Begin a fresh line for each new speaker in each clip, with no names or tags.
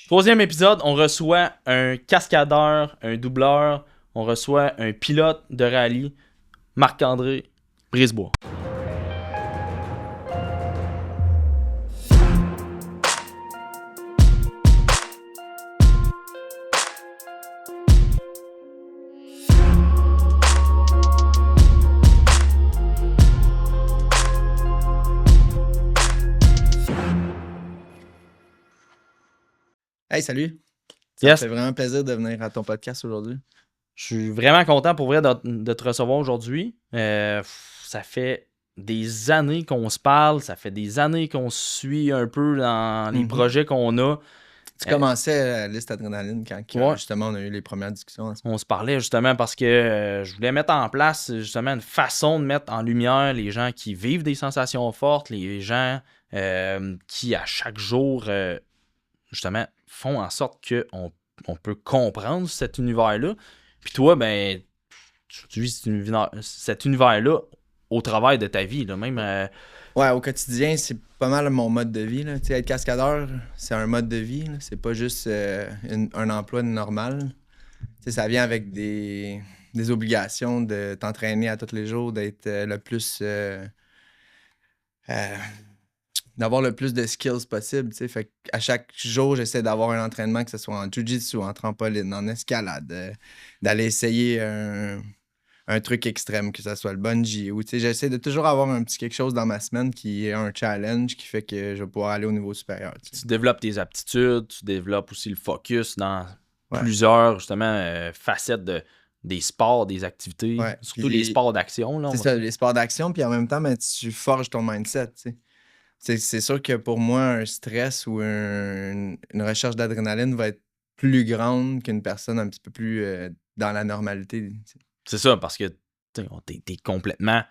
Troisième épisode, on reçoit un cascadeur, un doubleur, on reçoit un pilote de rallye, Marc-André Brisebois.
Hey, salut! Ça
Yes.
me fait vraiment plaisir de venir à ton podcast aujourd'hui.
Je suis vraiment content pour vrai de te recevoir aujourd'hui. Ça fait des années qu'on se parle, ça fait des années qu'on se suit un peu dans les projets qu'on a.
Tu commençais à la liste Adrénaline quand
Ouais.
justement on a eu les premières discussions.
On se parlait justement parce que je voulais mettre en place justement une façon de mettre en lumière les gens qui vivent des sensations fortes, les gens qui à chaque jour justement font en sorte qu'on peut comprendre cet univers-là. Puis toi, ben, tu vis cet univers-là au travers de ta vie, là, même.
Ouais, au quotidien, c'est pas mal mon mode de vie. Là. Tu sais, être cascadeur, c'est un mode de vie. Là. C'est pas juste un emploi normal. Tu sais, ça vient avec des obligations de t'entraîner à tous les jours, d'être le plus... d'avoir le plus de skills possible, tu sais. Fait qu'à chaque jour, j'essaie d'avoir un entraînement, que ce soit en jiu-jitsu, en trampoline, en escalade, d'aller essayer un truc extrême, que ce soit le bungee. Ou, tu sais, j'essaie de toujours avoir un petit quelque chose dans ma semaine qui est un challenge, qui fait que je vais pouvoir aller au niveau supérieur. Tu sais.
Tu développes tes aptitudes, tu développes aussi le focus dans
Ouais.
plusieurs, justement, facettes des sports, des activités,
Ouais.
surtout
Puis
les sports d'action. Là,
c'est ça, les sports d'action, puis en même temps, ben, tu forges ton mindset, tu sais. C'est sûr que pour moi, un stress ou une recherche d'adrénaline va être plus grande qu'une personne un petit peu plus dans la normalité. Tu sais.
C'est ça, parce que t'es complètement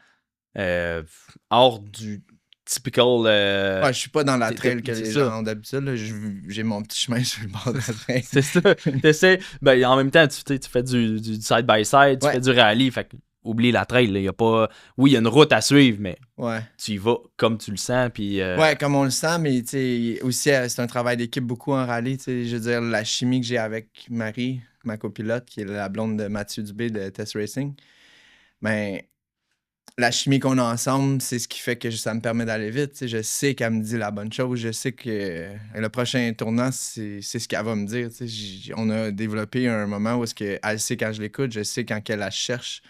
hors du typical.
Ouais, je suis pas dans la trail que
c'est
les
ça.
gens ont d'habitude. Là. J'ai mon petit chemin sur le bord de la trail.
C'est ça. T'essaies. Ben, en même temps, tu fais du side-by-side, tu
Ouais.
fais du rallye. Fait que, oublie la trail. Là, y a pas... Oui, il y a une route à suivre, mais
Ouais.
tu y vas comme tu le sens. Puis,
Ouais, comme on le sent, mais tu sais, aussi, c'est un travail d'équipe beaucoup en rallye. Tu sais, je veux dire, la chimie que j'ai avec Marie, ma copilote, qui est la blonde de Mathieu Dubé de Test Racing, ben, la chimie qu'on a ensemble, c'est ce qui fait que ça me permet d'aller vite. Tu sais, je sais qu'elle me dit la bonne chose. Je sais que le prochain tournant, c'est ce qu'elle va me dire. Tu sais, on a développé un moment où elle sait quand je l'écoute, je sais quand elle la cherche.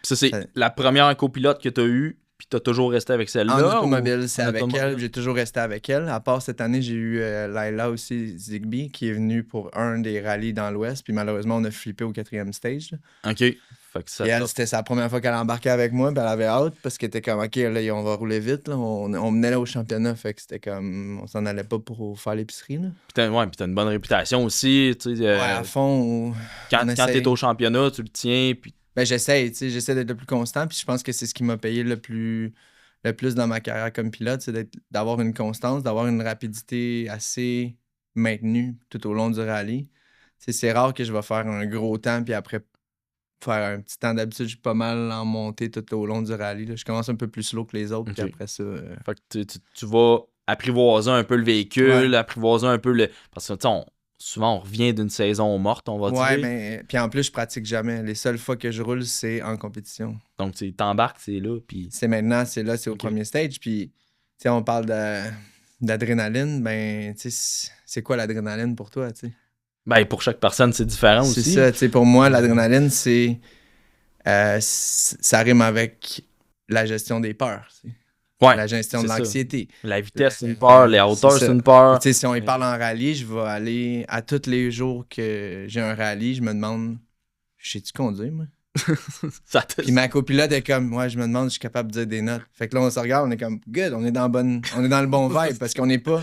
ça, c'est la première copilote que tu as eue, puis tu as toujours resté avec celle-là.
En automobile, c'est
en
avec
automobile?
elle. J'ai toujours resté avec elle. À part cette année, j'ai eu Laila aussi, Zigbee, qui est venue pour un des rallyes dans l'Ouest. Puis malheureusement, on a flippé au 4e stage. Là.
OK. Fait que ça
Et elle, c'était sa première fois qu'elle embarquait avec moi. Puis elle avait hâte parce qu'elle était comme, OK, là, on va rouler vite. Là. On menait là au championnat. Fait que c'était comme, on s'en allait pas pour faire l'épicerie. Là.
Puis t'as une bonne réputation aussi. Tu sais,
Ouais, à fond.
quand t'es au championnat, tu le tiens. Puis
Ben, j'essaie d'être le plus constant. Puis je pense que c'est ce qui m'a payé le plus dans ma carrière comme pilote, c'est d'avoir une constance, d'avoir une rapidité assez maintenue tout au long du rallye. C'est rare que je vais faire un gros temps, puis après faire un petit temps. D'habitude, je suis pas mal en montée tout au long du rallye. Là. Je commence un peu plus slow que les autres,
OK.
puis après ça...
Fait que tu vas apprivoiser un peu le véhicule,
Ouais.
apprivoiser un peu le... Parce que, tu sais, souvent, on revient d'une saison morte, on va
Ouais,
dire.
mais... Puis en plus, je pratique jamais. Les seules fois que je roule, c'est en compétition.
Donc, tu t'embarques, c'est là, puis...
C'est maintenant, c'est là, c'est au
OK.
premier stage. Puis, tu sais, on parle d'adrénaline. Ben, tu sais, c'est quoi l'adrénaline pour toi, tu sais?
Ben, pour chaque personne, c'est différent
C'est
aussi.
ça, tu sais, pour moi, l'adrénaline, c'est... ça rime avec la gestion des peurs, tu sais.
Ouais,
La gestion
c'est
de
ça.
l'anxiété.
La vitesse, c'est une peur. Les hauteurs,
C'est
c'est
ça.
une peur.
Tu sais, si on y parle en rallye, je vais aller à tous les jours que j'ai un rallye, je me demande, sais-tu conduire, moi?
Ça te...
Puis ma copilote est comme, ouais, je me demande si je suis capable de dire des notes. Fait que là, on se regarde, on est comme, good, on est dans le bon vibe parce qu'on n'est pas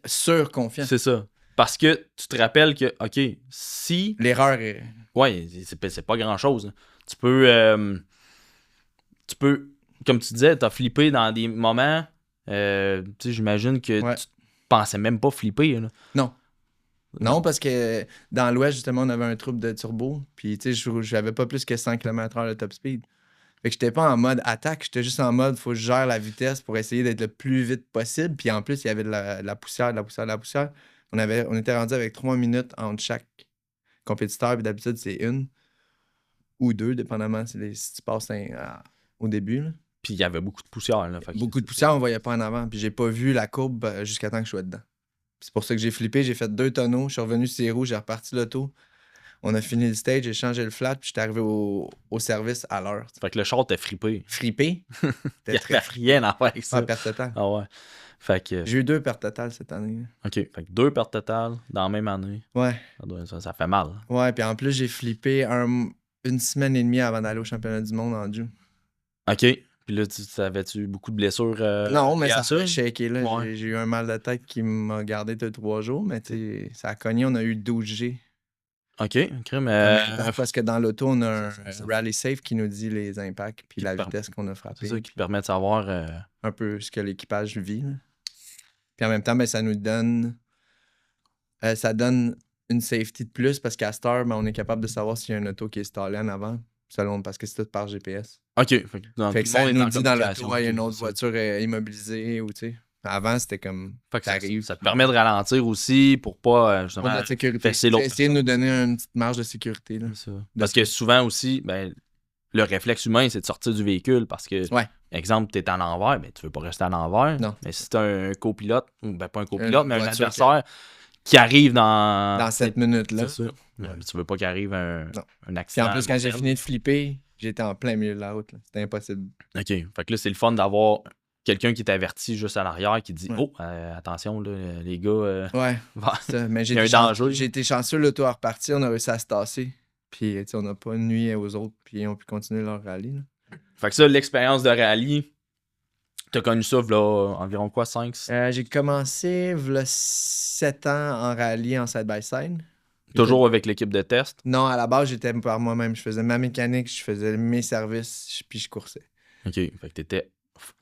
surconfiant.
C'est ça. Parce que tu te rappelles que, OK, si...
L'erreur est...
Ouais, c'est pas grand-chose. Tu peux, comme tu disais, t'as flippé dans des moments, tu sais, j'imagine que
Ouais.
tu pensais même pas flipper, là.
Non, parce que dans l'Ouest, justement, on avait un trouble de turbo. Puis, tu sais, j'avais pas plus que 100 km/h de top speed. Fait que j'étais pas en mode attaque, j'étais juste en mode faut que je gère la vitesse pour essayer d'être le plus vite possible. Puis en plus, il y avait de la poussière, de la poussière. On était rendu avec 3 minutes entre chaque compétiteur, puis d'habitude, c'est 1 ou 2, dépendamment si tu passes au début. Là.
Puis il y avait beaucoup de poussière. Là,
Beaucoup de poussière, on voyait pas en avant. Puis j'ai pas vu la courbe jusqu'à temps que je sois dedans. Puis c'est pour ça que j'ai flippé. J'ai fait 2 tonneaux. Je suis revenu sur les roues. J'ai reparti l'auto. On a fini le stage. J'ai changé le flat. Puis j'étais arrivé au service à l'heure.
Fait que le char était frippé.
Frippé.
Il n'y avait rien à faire avec ça.
Ah, perte totale.
Ah ouais. Fait que...
J'ai eu 2 pertes totales cette année.
OK. Fait que 2 pertes totales dans la même année.
Ouais.
Ça fait mal.
Ouais. Puis en plus, j'ai flippé une semaine et demie avant d'aller au championnat du monde en June.
OK. Puis là, avais-tu beaucoup de blessures?
Non, mais ça a shaké. Là.
Ouais.
J'ai eu un mal de tête qui m'a gardé 2-3 jours, mais ça a cogné. On a eu 12 G.
OK. Mais...
Parce que dans l'auto, on a un Rally Safe qui nous dit les impacts puis la vitesse qu'on a frappé.
C'est ça qui permet de savoir...
un peu ce que l'équipage vit. Là. Puis en même temps, ben, ça nous donne... ça donne une safety de plus parce qu'à cette heure, ben, on est capable de savoir s'il y a une auto qui est stallée en avant. Parce que c'est tout par GPS.
OK.
Fait que ça nous dit dans l'auto, il y a une autre voiture immobilisée ou tu sais. Avant, c'était comme.
Fait que ça te permet de ralentir aussi pour pas justement
pour sécurité.
fesser l'autre.
Essayer de nous donner une petite marge de sécurité. Là.
Parce que souvent aussi, ben, le réflexe humain, c'est de sortir du véhicule parce que, exemple, tu es à l'envers, ben, tu veux pas rester à l'envers.
Non.
Mais si tu as un copilote, ou ben, pas un copilote, mais un adversaire qui arrive dans
7 minutes-là.
C'est ça. Ouais. Tu veux pas qu'il arrive un accident.
Puis en plus, quand j'ai fini de flipper, j'étais en plein milieu de la route. Là. C'était impossible.
OK. Fait que là, c'est le fun d'avoir quelqu'un qui est averti juste à l'arrière qui dit Oh, attention, là, les gars.
Ouais. Mais
il y a un danger.
J'ai été chanceux, l'auto a reparti, on a réussi à se tasser. Puis on n'a pas nuit aux autres, puis ils ont pu continuer leur rallye. Là.
Fait que ça, l'expérience de rallye, t'as connu ça, là, environ quoi, 5?
J'ai commencé, là, 7 ans en rallye en side-by-side.
Toujours avec l'équipe de test?
Non, à la base, j'étais par moi-même. Je faisais ma mécanique, je faisais mes services, puis je coursais.
OK. Fait que t'étais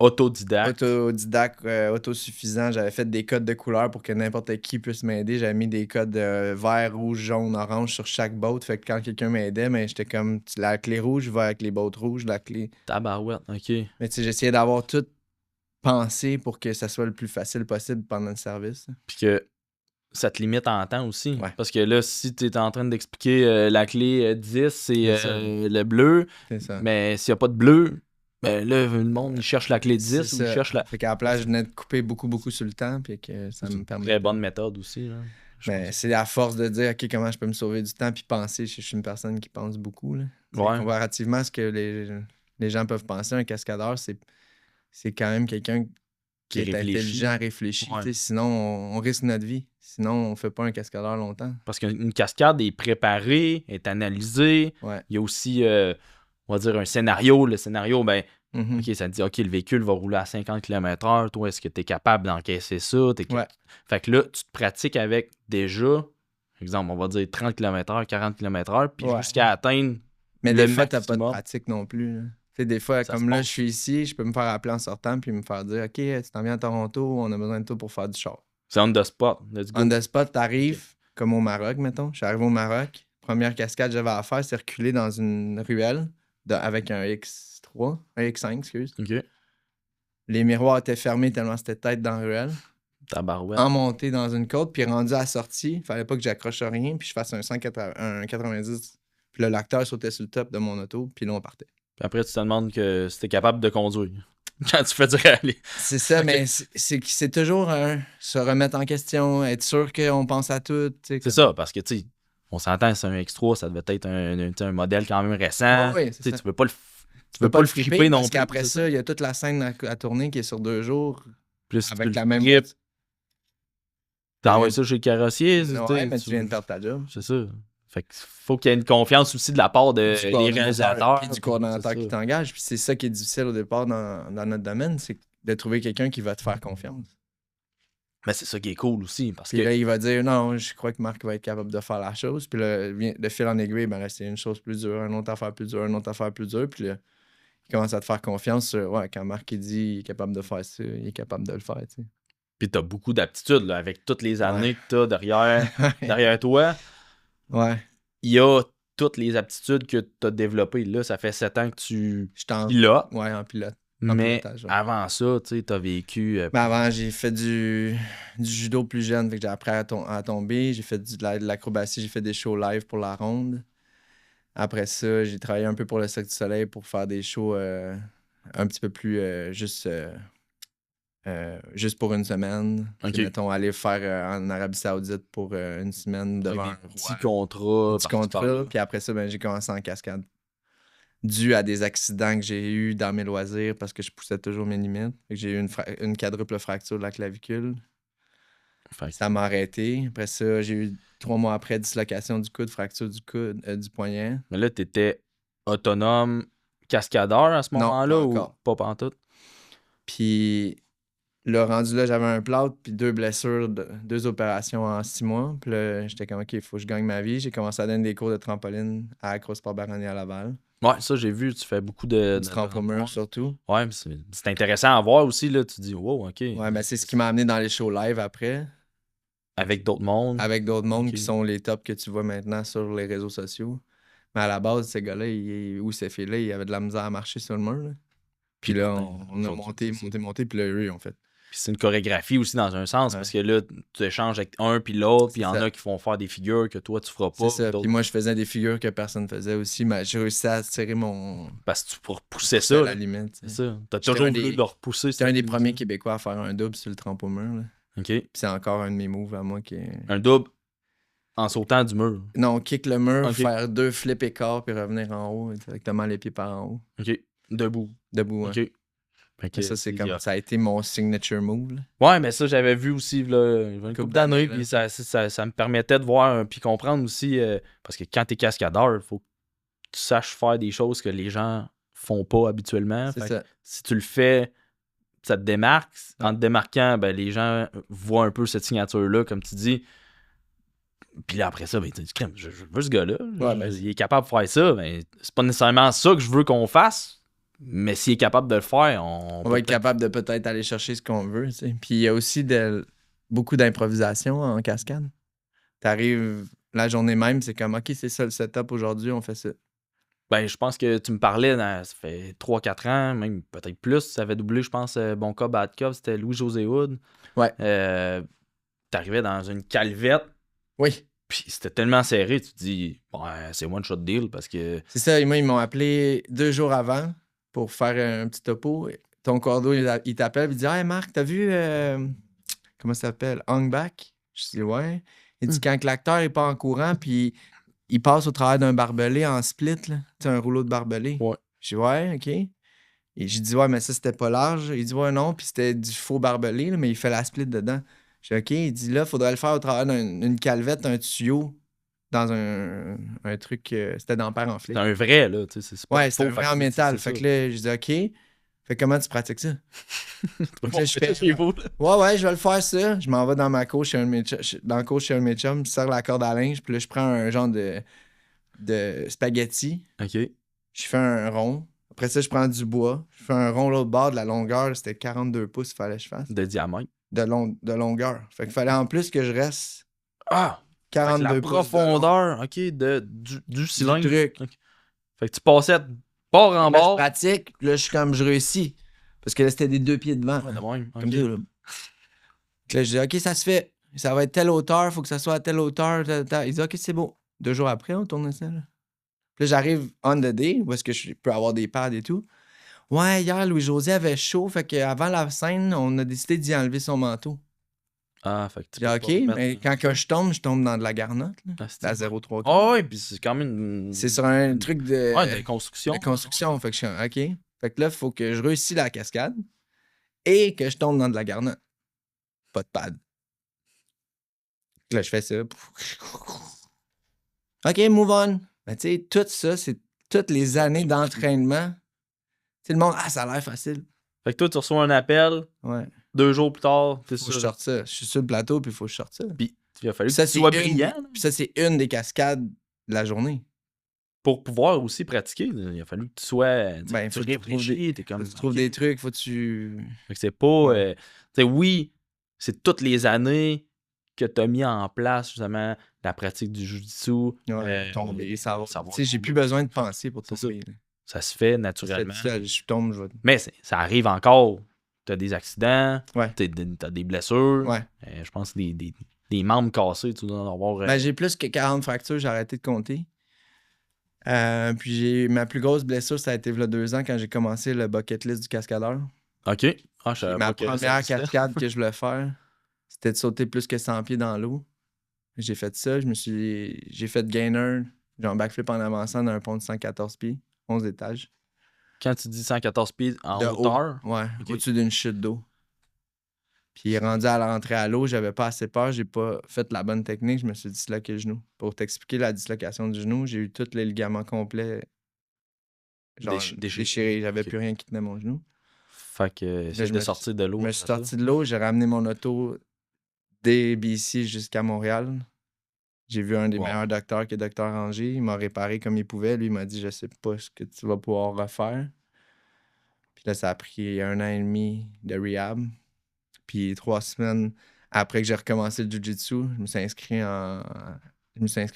autodidacte.
Autodidacte, autosuffisant. J'avais fait des codes de couleurs pour que n'importe qui puisse m'aider. J'avais mis des codes vert, rouge, jaune, orange sur chaque boat. Fait que quand quelqu'un m'aidait, mais j'étais comme la clé rouge va avec les boats rouges, la clé.
Tabarouette, OK.
Mais tu sais, j'essayais d'avoir tout pensé pour que ça soit le plus facile possible pendant le service.
Puis que ça te limite en temps aussi.
Ouais.
Parce que là, si tu es en train d'expliquer la clé 10, c'est le bleu.
C'est ça.
Mais s'il n'y a pas de bleu, ben là, le monde, il cherche la clé 10 ou il cherche la...
Fait qu'à la place, je venais de couper beaucoup sur le temps, puis que ça me permet...
Très bonne méthode aussi, là.
Mais c'est à force de dire, OK, comment je peux me sauver du temps, puis penser. Je suis une personne qui pense beaucoup, là.
Ouais.
Comparativement à ce que les gens peuvent penser, un cascadeur, c'est quand même quelqu'un qui est intelligent, réfléchi. Ouais. Sinon, on risque notre vie. Sinon, on fait pas un cascadeur longtemps.
Parce qu'une cascade est préparée, est analysée.
Ouais.
Il y a aussi, on va dire, un scénario. Le scénario, ben, OK, ça te dit, OK, le véhicule va rouler à 50 km/h. Toi, est-ce que tu es capable d'encaisser ça?
Ouais.
Fait que là, tu te pratiques avec déjà, exemple, on va dire 30 km/h, 40 km/h, puis jusqu'à atteindre.
Mais des fois, tu n'as pas de pratique non plus. Tu sais, des fois, ça comme là, je suis ici, je peux me faire appeler en sortant puis me faire dire, OK, tu t'en viens à Toronto, on a besoin de toi pour faire du char.
C'est on the spot.
On the spot, t'arrives, comme au Maroc, mettons. Je suis arrivé au Maroc. Première cascade que j'avais à faire, c'est reculer dans une ruelle avec un X3, un X5, excuse.
OK.
Les miroirs étaient fermés tellement c'était tête dans la ruelle.
Tabarouette.
En montée dans une côte, puis rendu à la sortie, il fallait pas que j'accroche rien, puis je fasse un 90. Puis le l'acteur sautait sur le top de mon auto, puis là, on partait.
Puis après, tu te demandes que si t'es capable de conduire quand tu fais du rallye.
C'est ça, mais c'est toujours se remettre en question, être sûr qu'on pense à tout.
C'est ça, parce que, tu sais, on s'entend, c'est un X3, ça devait être un modèle quand même récent.
Oui,
tu veux pas le flipper non plus.
Parce qu'après ça, il y a toute la scène à tourner qui est sur 2 jours.
Plus
avec la même
grip. T'envoies ça chez le carrossier.
Ouais, mais tu viens de perdre ta job.
C'est ça. Fait qu'il faut qu'il y ait une confiance aussi de la part des réalisateurs.
Et du coordonnateur qui t'engage. Puis c'est ça qui est difficile au départ dans notre domaine, c'est de trouver quelqu'un qui va te faire confiance.
Mais c'est ça qui est cool aussi. Parce
puis
que
là, il va dire non, je crois que Marc va être capable de faire la chose. Puis là, de fil en aiguille, ben là, c'est une chose plus dure, une autre affaire plus dure, une autre affaire plus dure. Puis là, il commence à te faire confiance sur quand Marc il dit il est capable de faire ça, il est capable de le faire. Tu sais.
Puis t'as beaucoup d'aptitudes là, avec toutes les années que t'as derrière toi.
Ouais.
Il y a toutes les aptitudes que tu as développées. Là, ça fait 7 ans que tu
pilotes.
pilotes.
Ouais, en pilote.
Mais
pilotage, ouais.
avant ça, tu sais, t'as vécu...
Mais avant, j'ai fait du judo plus jeune, fait que j'ai appris à tomber. J'ai fait de l'acrobatie, j'ai fait des shows live pour la ronde. Après ça, j'ai travaillé un peu pour le Cirque du Soleil pour faire des shows un petit peu plus juste pour une semaine.
Ok.
Puis, mettons, aller faire en Arabie Saoudite pour une semaine devant
Avec
un
des petits
roi.
contrats.
Petit
par-ci, par-là.
contrat. Puis après ça, ben, j'ai commencé en cascade. Dû à des accidents que j'ai eus dans mes loisirs parce que je poussais toujours mes limites. Fait que j'ai eu une quadruple fracture de la clavicule.
Fait que-
Ça m'a arrêté. Après ça, j'ai eu 3 mois après dislocation du coude, fracture du coude, du poignet.
Mais là, t'étais autonome cascadeur à ce
Non,
moment-là
pas
ou
encore.
pas pantoute?
Puis le rendu là, j'avais un plâtre, puis 2 blessures, 2 opérations en 6 mois. Puis là, j'étais comme, OK, il faut que je gagne ma vie. J'ai commencé à donner des cours de trampoline à Acrosport Baronnier à Laval.
Ouais, ça, j'ai vu, tu fais beaucoup de
Du trampo-mur surtout.
Ouais, mais c'est intéressant à voir aussi, là. Tu dis, wow, OK.
Ouais, ben c'est ce qui m'a amené dans les shows live après,
Avec d'autres mondes.
avec d'autres mondes
Ok.
qui sont les tops que tu vois maintenant sur les réseaux sociaux. Mais à la base, ces gars-là, ou ces filles-là, ils avaient de la misère à marcher sur le mur. Là. Puis là, on a monté, puis là, eux, ils ont fait.
Puis c'est une chorégraphie aussi dans un sens,
Ouais.
parce que là, tu échanges avec un puis l'autre, puis il y en
C'est ça.
a qui font faire des figures que toi, tu feras pas.
C'est ça.
d'autres-
Puis moi, je faisais des figures que personne faisait aussi, mais j'ai réussi à tirer
Parce que tu pourras repousser
à
ça.
la
là.
limite.
C'est ça. T'as
J'étais
toujours
un
voulu
des-
le repousser.
J'étais un des premiers Québécois à faire un double sur le trampo-mur. Là.
OK.
Puis c'est encore un de mes moves à moi qui est...
Un double en sautant du mur.
Non, kick le mur,
Ok.
faire 2 flips écarts, puis revenir en haut, directement les pieds par en haut.
OK. Debout.
Debout, hein.
OK. Fait que
Mais ça, c'est
il y
comme
a-
ça a été mon signature move. Là.
Ouais, mais ça, j'avais vu aussi là, il y a une couple d'années,
là.
puis ça me permettait de voir, puis comprendre aussi, parce que quand t'es cascadeur, il faut que tu saches faire des choses que les gens font pas habituellement.
C'est
Fait
ça.
que si tu le fais, ça te démarque. En te démarquant, ben, les gens voient un peu cette signature-là, comme tu dis. Puis là, après ça, ben, tu dis, crème, je veux ce gars-là. Il est capable de faire ça. Ben, c'est pas nécessairement ça que je veux qu'on fasse. Mais s'il est capable de le faire,
On
peut
va être
peut-être-
capable de peut-être aller chercher ce qu'on veut. Tu sais. Puis il y a aussi beaucoup d'improvisation en cascade. T'arrives la journée même, c'est comme OK, c'est ça le setup aujourd'hui, on fait ça.
Ben, je pense que tu me parlais, ça fait 3-4 ans, même peut-être plus. Ça avait doublé, je pense, Bon Cop, Bad Cop, c'était Louis-José Hood.
Ouais.
T'arrivais dans une calvette,
Oui.
puis c'était tellement serré, tu te dis, ouais, c'est one shot deal parce que.
C'est ça. Et moi, ils m'ont appelé 2 jours avant pour faire un petit topo. Ton cordeau, il t'appelle, il dit Hey Marc, t'as vu comment ça s'appelle? Hung Back? Je dis ouais. Il dit quand que l'acteur est pas en courant, puis il passe au travers d'un barbelé en split, là. Tu sais, un rouleau de barbelé.
Ouais.
Je dis ouais, OK. Et j'ai dit ouais, mais ça, c'était pas large. Il dit ouais, non, puis c'était du faux barbelé, là, mais il fait la split dedans. Je dis OK. Il dit là, il faudrait le faire au travers d'une calvette, un tuyau, dans un truc, c'était d'ampère en
C'est un vrai, là, tu sais, c'est pas
Ouais, c'est
faux,
un vrai
fait
en
que
métal.
c'est
Fait
ça.
que là, je dis OK. Fait que comment tu pratiques ça?
Bon,
là, je fais-
chez vous, là.
Ouais, je vais le faire ça. Je m'en vais dans ma cour chez un de mes chums, dans la cour chez un de mes chums, je serre la corde à linge, puis là, je prends un genre de spaghetti.
OK.
Je fais un rond. Après ça, je prends du bois. Je fais un rond l'autre bord de la longueur. C'était 42 pouces, il fallait que je fasse.
De diamètre.
De longueur. Fait qu'il fallait en plus que je reste
Ah! Fait que
42
la
pouces. de long.
profondeur, OK, du cylindre.
truc.
OK. Fait que tu passais de bord en
Là, je
bord.
pratique. Puis là, je réussis. Parce que là, c'était des 2 pieds devant.
Ouais, de même,
Comme
OK.
ça, là. Puis là, je dis, OK, ça se fait. Ça va être telle hauteur, faut que ça soit à telle hauteur. Il dit, OK, c'est beau. 2 jours après, on tourne ça. Là, puis là j'arrive on the day, où est-ce que je peux avoir des pads et tout. Ouais, hier, Louis-José avait chaud, fait qu'avant la scène, on a décidé d'y enlever son manteau.
Ah, fait que tu
J'ai dit, OK, mais quand que je tombe dans de la garnotte, là, la 0,3.
Ah ouais, puis c'est quand même
C'est sur un truc de,
ouais, de construction.
de construction. Fait que je suis OK. Fait que là, il faut que je réussisse la cascade et que je tombe dans de la garnotte. Pas de pad. Là, je fais ça. OK, move on. Ben, tu sais, tout ça, c'est toutes les années d'entraînement. Tu sais, le monde, ça a l'air facile.
Fait que toi, tu reçois un appel,
Ouais.
2 jours plus tard, t'es
Faut que je
sûr.
sorte ça. Je suis sur le plateau, puis il faut que je sorte ça.
Puis il a fallu
Ça,
que tu
c'est
sois
une-
brillant là,
Puis ça, c'est une des cascades de la journée.
pour pouvoir aussi pratiquer. Là. Il a fallu que tu sois.
Ben,
tu
faut que tu trouves
réfléchis, t'es comme.
Tu trouves
ok.
des trucs, faut que tu...
Fait que c'est pas.
Ouais.
Tu sais, oui, c'est toutes les années que tu as mis en place, justement, la pratique du jiu-jitsu.
tomber, savoir.
savoir
Tu sais, j'ai
tomber.
plus besoin de penser pour
C'est ça.
tomber. Là.
Ça se fait naturellement.
Je tombe, je vais...
Mais ça arrive encore. T'as des accidents,
Ouais.
t'as des blessures.
Ouais.
Je pense que des membres cassés, tu dois en avoir.
Ben, j'ai plus que 40 fractures, j'ai arrêté de compter. Puis ma plus grosse blessure, ça a été il y a 2 ans quand j'ai commencé le bucket list du cascadeur.
OK. Ah, je savais
Ma
pas que ça
première
existait.
cascade que je voulais faire, c'était de sauter plus que 100 pieds dans l'eau. J'ai fait ça, j'ai fait gainer, genre backflip en avançant d'un pont de 114 pieds, 11 étages.
Quand tu dis 114 pieds en
De
hauteur,
haut, ouais,
Ok.
au-dessus d'une chute d'eau. Puis rendu à la rentrée à l'eau, j'avais pas assez peur, j'ai pas fait la bonne technique, je me suis disloqué le genou. Pour t'expliquer la dislocation du genou, j'ai eu tous les ligaments complets genre déchirés. J'avais
Ok.
plus rien qui tenait mon genou.
Fait que
je
c'est de
me
sortir de l'eau.
Je me suis
c'est ça?
sorti de l'eau, j'ai ramené mon auto des BC jusqu'à Montréal. J'ai vu un des meilleurs docteurs qui est Dr. Ranger. Il m'a réparé comme il pouvait. Lui, il m'a dit, je sais pas ce que tu vas pouvoir refaire. Puis là, ça a pris 1 an et demi de rehab. Puis 3 semaines après que j'ai recommencé le jiu-jitsu, je me suis inscrit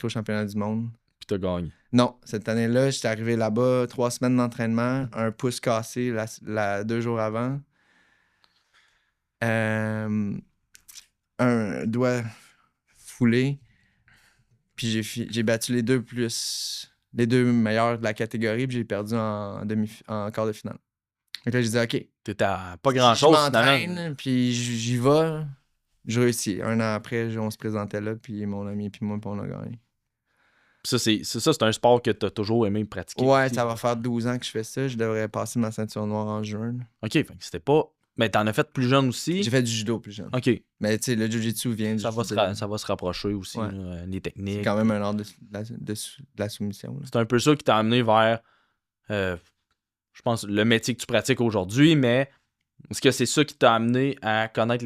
au championnat du monde.
Puis t'as gagné.
Non, cette année-là, j'étais arrivé là-bas 3 semaines d'entraînement, un pouce cassé 2 jours avant. Un doigt foulé. Puis j'ai battu les deux meilleurs de la catégorie, puis j'ai perdu en quart de finale. Donc là, j'ai dit, OK.
T'étais à pas grand-chose,
Je m'entraîne,
finalement.
puis j'y vais. Je réussis. 1 an après, on se présentait là, puis mon ami, puis moi, puis on a gagné.
Puis c'est un sport que t'as toujours aimé pratiquer.
Ouais,
aussi.
ça va faire 12 ans que je fais ça. Je devrais passer ma ceinture noire en juin.
OK, fait que c'était pas... Mais t'en as fait plus jeune aussi.
J'ai fait du judo plus jeune.
OK.
Mais tu sais, le jiu-jitsu vient du
Ça va,
judo.
ça va se rapprocher aussi,
Ouais.
là, les techniques.
C'est quand même un art de la soumission. Là.
C'est un peu ça qui t'a amené vers, je pense, le métier que tu pratiques aujourd'hui, mais est-ce que c'est ça qui t'a amené à connaître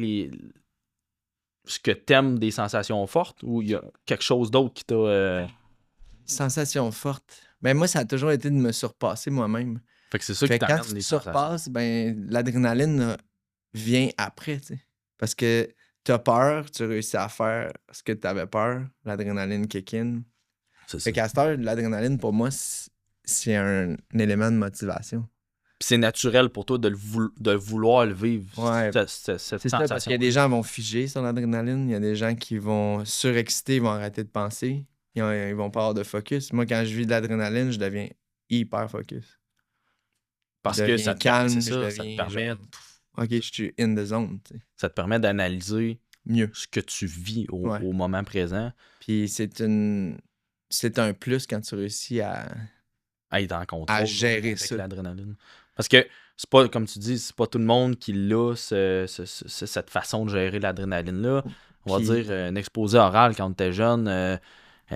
ce que t'aimes des sensations fortes ou il y a quelque chose d'autre qui t'a...
Sensation forte. Ben moi, ça a toujours été de me surpasser moi-même.
Fait que c'est ça
Fait
qui
que quand
t'amène
tu
les
te
sensations.
surpasses, ben l'adrénaline vient après, tu sais. Parce que t'as peur, tu réussis à faire ce que t'avais peur, l'adrénaline kick in.
C'est ça.
Fait qu'à cette heure, l'adrénaline, pour moi, c'est un élément de motivation.
Puis c'est naturel pour toi de vouloir le vivre,
Ouais.
cette
C'est
sensation.
ça, parce qu'il y a des gens qui vont figer sur l'adrénaline, il y a des gens qui vont surexciter, ils vont arrêter de penser, ils vont pas avoir de focus. Moi, quand je vis de l'adrénaline, je deviens hyper focus.
Parce
Je
que
deviens
ça te,
calme,
c'est
je
ça, ça te
deviens
permet,
genre, OK, je suis in the zone, tu sais.
ça te permet d'analyser
Mieux.
ce que tu vis au
Ouais.
moment présent.
Puis c'est un plus quand tu réussis à
Être en contrôle
à gérer
avec
ça.
l'adrénaline. Parce que c'est pas, comme tu dis, c'est pas tout le monde qui a cette façon de gérer l'adrénaline-là. On va
Puis-
dire, un exposé oral quand t'es jeune,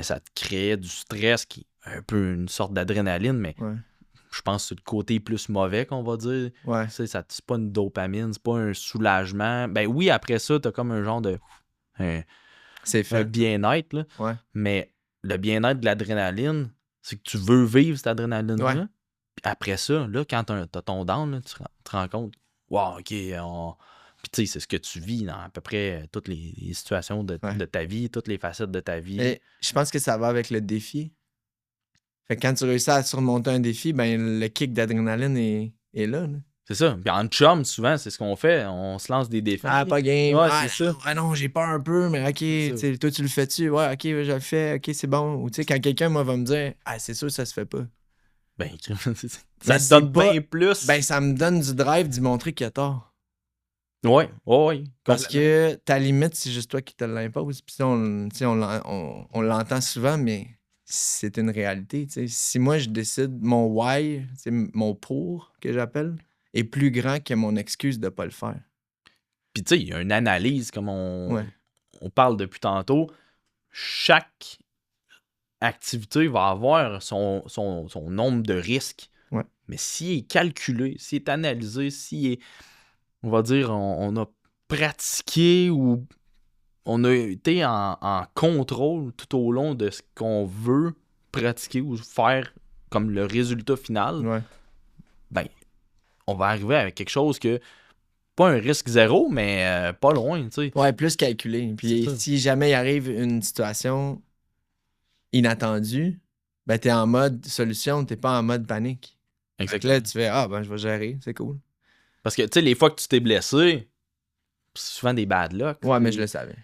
ça te créait du stress qui est un peu une sorte d'adrénaline, mais
Ouais.
je pense que c'est le côté plus mauvais qu'on va dire.
Ouais.
Tu sais, c'est pas une dopamine, c'est pas un soulagement. Ben oui, après ça, t'as comme un genre de
C'est
un
fait.
bien-être, là.
Ouais.
Mais le bien-être de l'adrénaline, c'est que tu veux vivre cette adrénaline-là.
Ouais.
Puis après ça, là, quand t'as ton down, là, tu te rends compte, wow, OK, puis tu sais, c'est ce que tu vis dans à peu près toutes les situations de ta vie, toutes les facettes de ta vie.
Et je pense que ça va avec le défi. Fait que quand tu réussis à surmonter un défi, ben le kick d'adrénaline est là.
C'est ça. Puis en chum, souvent, c'est ce qu'on fait. On se lance des défis.
Ah, pas game.
Ouais,
ah,
c'est ça.
Ah non, j'ai peur un peu, mais OK,
C'est ça.
tu sais, toi, tu le fais-tu? Ouais, OK, je le fais. OK, c'est bon. Ou tu sais, quand quelqu'un, moi, va me dire, ah, c'est sûr, ça se fait pas.
Ben, ça
Mais
te donne
c'est pas-
bien plus.
Ben, ça me donne du drive d'y montrer qu'il a tort.
Ouais.
Parce que ta limite, c'est juste toi qui te l'impose. Puis ça, on l'entend souvent, mais c'est une réalité. Tu sais. Si moi, je décide, mon why, c'est mon pour, que j'appelle, est plus grand que mon excuse de ne pas le faire.
Puis tu sais, il y a une analyse, comme on
Ouais.
parle depuis tantôt. Chaque activité va avoir son nombre de risques.
Ouais.
Mais s'il est calculé, s'il est analysé, s'il est, on va dire, on a pratiqué ou on a été en contrôle tout au long de ce qu'on veut pratiquer ou faire comme le résultat final,
Ouais.
ben, on va arriver avec quelque chose que, pas un risque zéro, mais pas loin, tu sais.
Ouais, plus calculé. Puis
C'est ça.
si jamais il arrive une situation inattendue, ben t'es en mode solution, t'es pas en mode panique. Fait que
Exactement.
là, tu fais, ah, ben, je vais gérer, c'est cool.
Parce que, tu sais, les fois que tu t'es blessé, c'est souvent des bad luck.
Ouais, mais je le savais.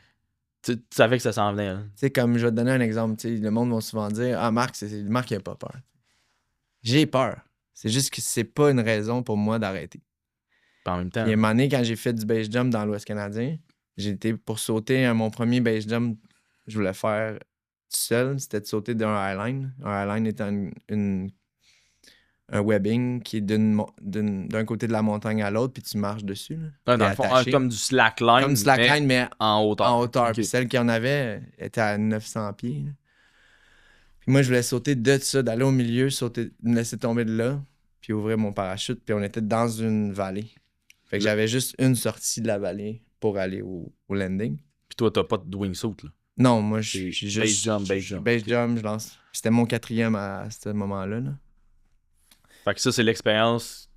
Tu savais que ça s'en venait. Là.
Tu sais, comme je vais te donner un exemple, tu sais, le monde va souvent dire, ah, Marc, Marc, il a pas peur. J'ai peur. C'est juste que c'est pas une raison pour moi d'arrêter.
Puis en même temps,
Puis, un moment donné, quand j'ai fait du base jump dans l'Ouest canadien, j'ai été pour sauter mon premier base jump, je voulais faire tout seul, c'était de sauter d'un highline. Un highline étant un webbing qui est d'un côté de la montagne à l'autre, puis tu marches dessus. Là.
ouais,
T'es
dans le fond,
attaché.
comme du slackline,
Comme du slackline, mais
en hauteur.
en hauteur.
Ok.
Puis celle qu'il y en avait était à 900 pieds. Là. Puis moi, je voulais sauter de ça, d'aller au milieu, sauter, me laisser tomber de là, puis ouvrir mon parachute. Puis on était dans une vallée. Fait que j'avais juste une sortie de la vallée pour aller au landing.
Puis toi, t'as pas de wingsuit, là.
Non, moi, je suis juste...
Base jump.
Base
Ok.
jump, je lance. C'était mon 4e à ce moment-là. Là.
Fait que ça, c'est l'expérience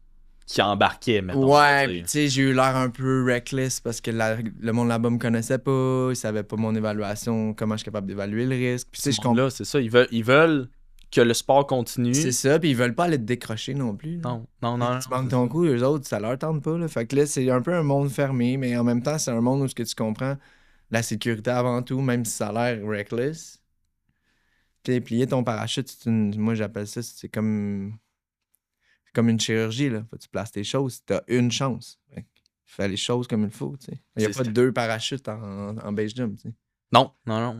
qui embarquait, mettons.
Ouais,
tu
puis
sais.
tu sais, j'ai eu l'air un peu reckless parce que le monde là-bas me connaissait pas, ils savaient pas mon évaluation, comment je suis capable d'évaluer le risque. Puis tu sais, je comprends.
Là, c'est ça. Ils veulent que le sport continue.
C'est ça, puis ils veulent pas aller te décrocher non plus. Là.
Non.
Tu manques ton coup, eux autres, ça leur tente pas. Là. Fait que là, c'est un peu un monde fermé, mais en même temps, c'est un monde où ce que tu comprends la sécurité avant tout, même si ça a l'air reckless. Puis plier ton parachute, moi j'appelle ça, c'est comme une chirurgie. Là. Faut que tu places tes choses. T'as une chance. Fait que fais les choses comme il faut. Il n'y a
C'est
pas
ça.
2 parachutes en base jump. T'sais.
Non.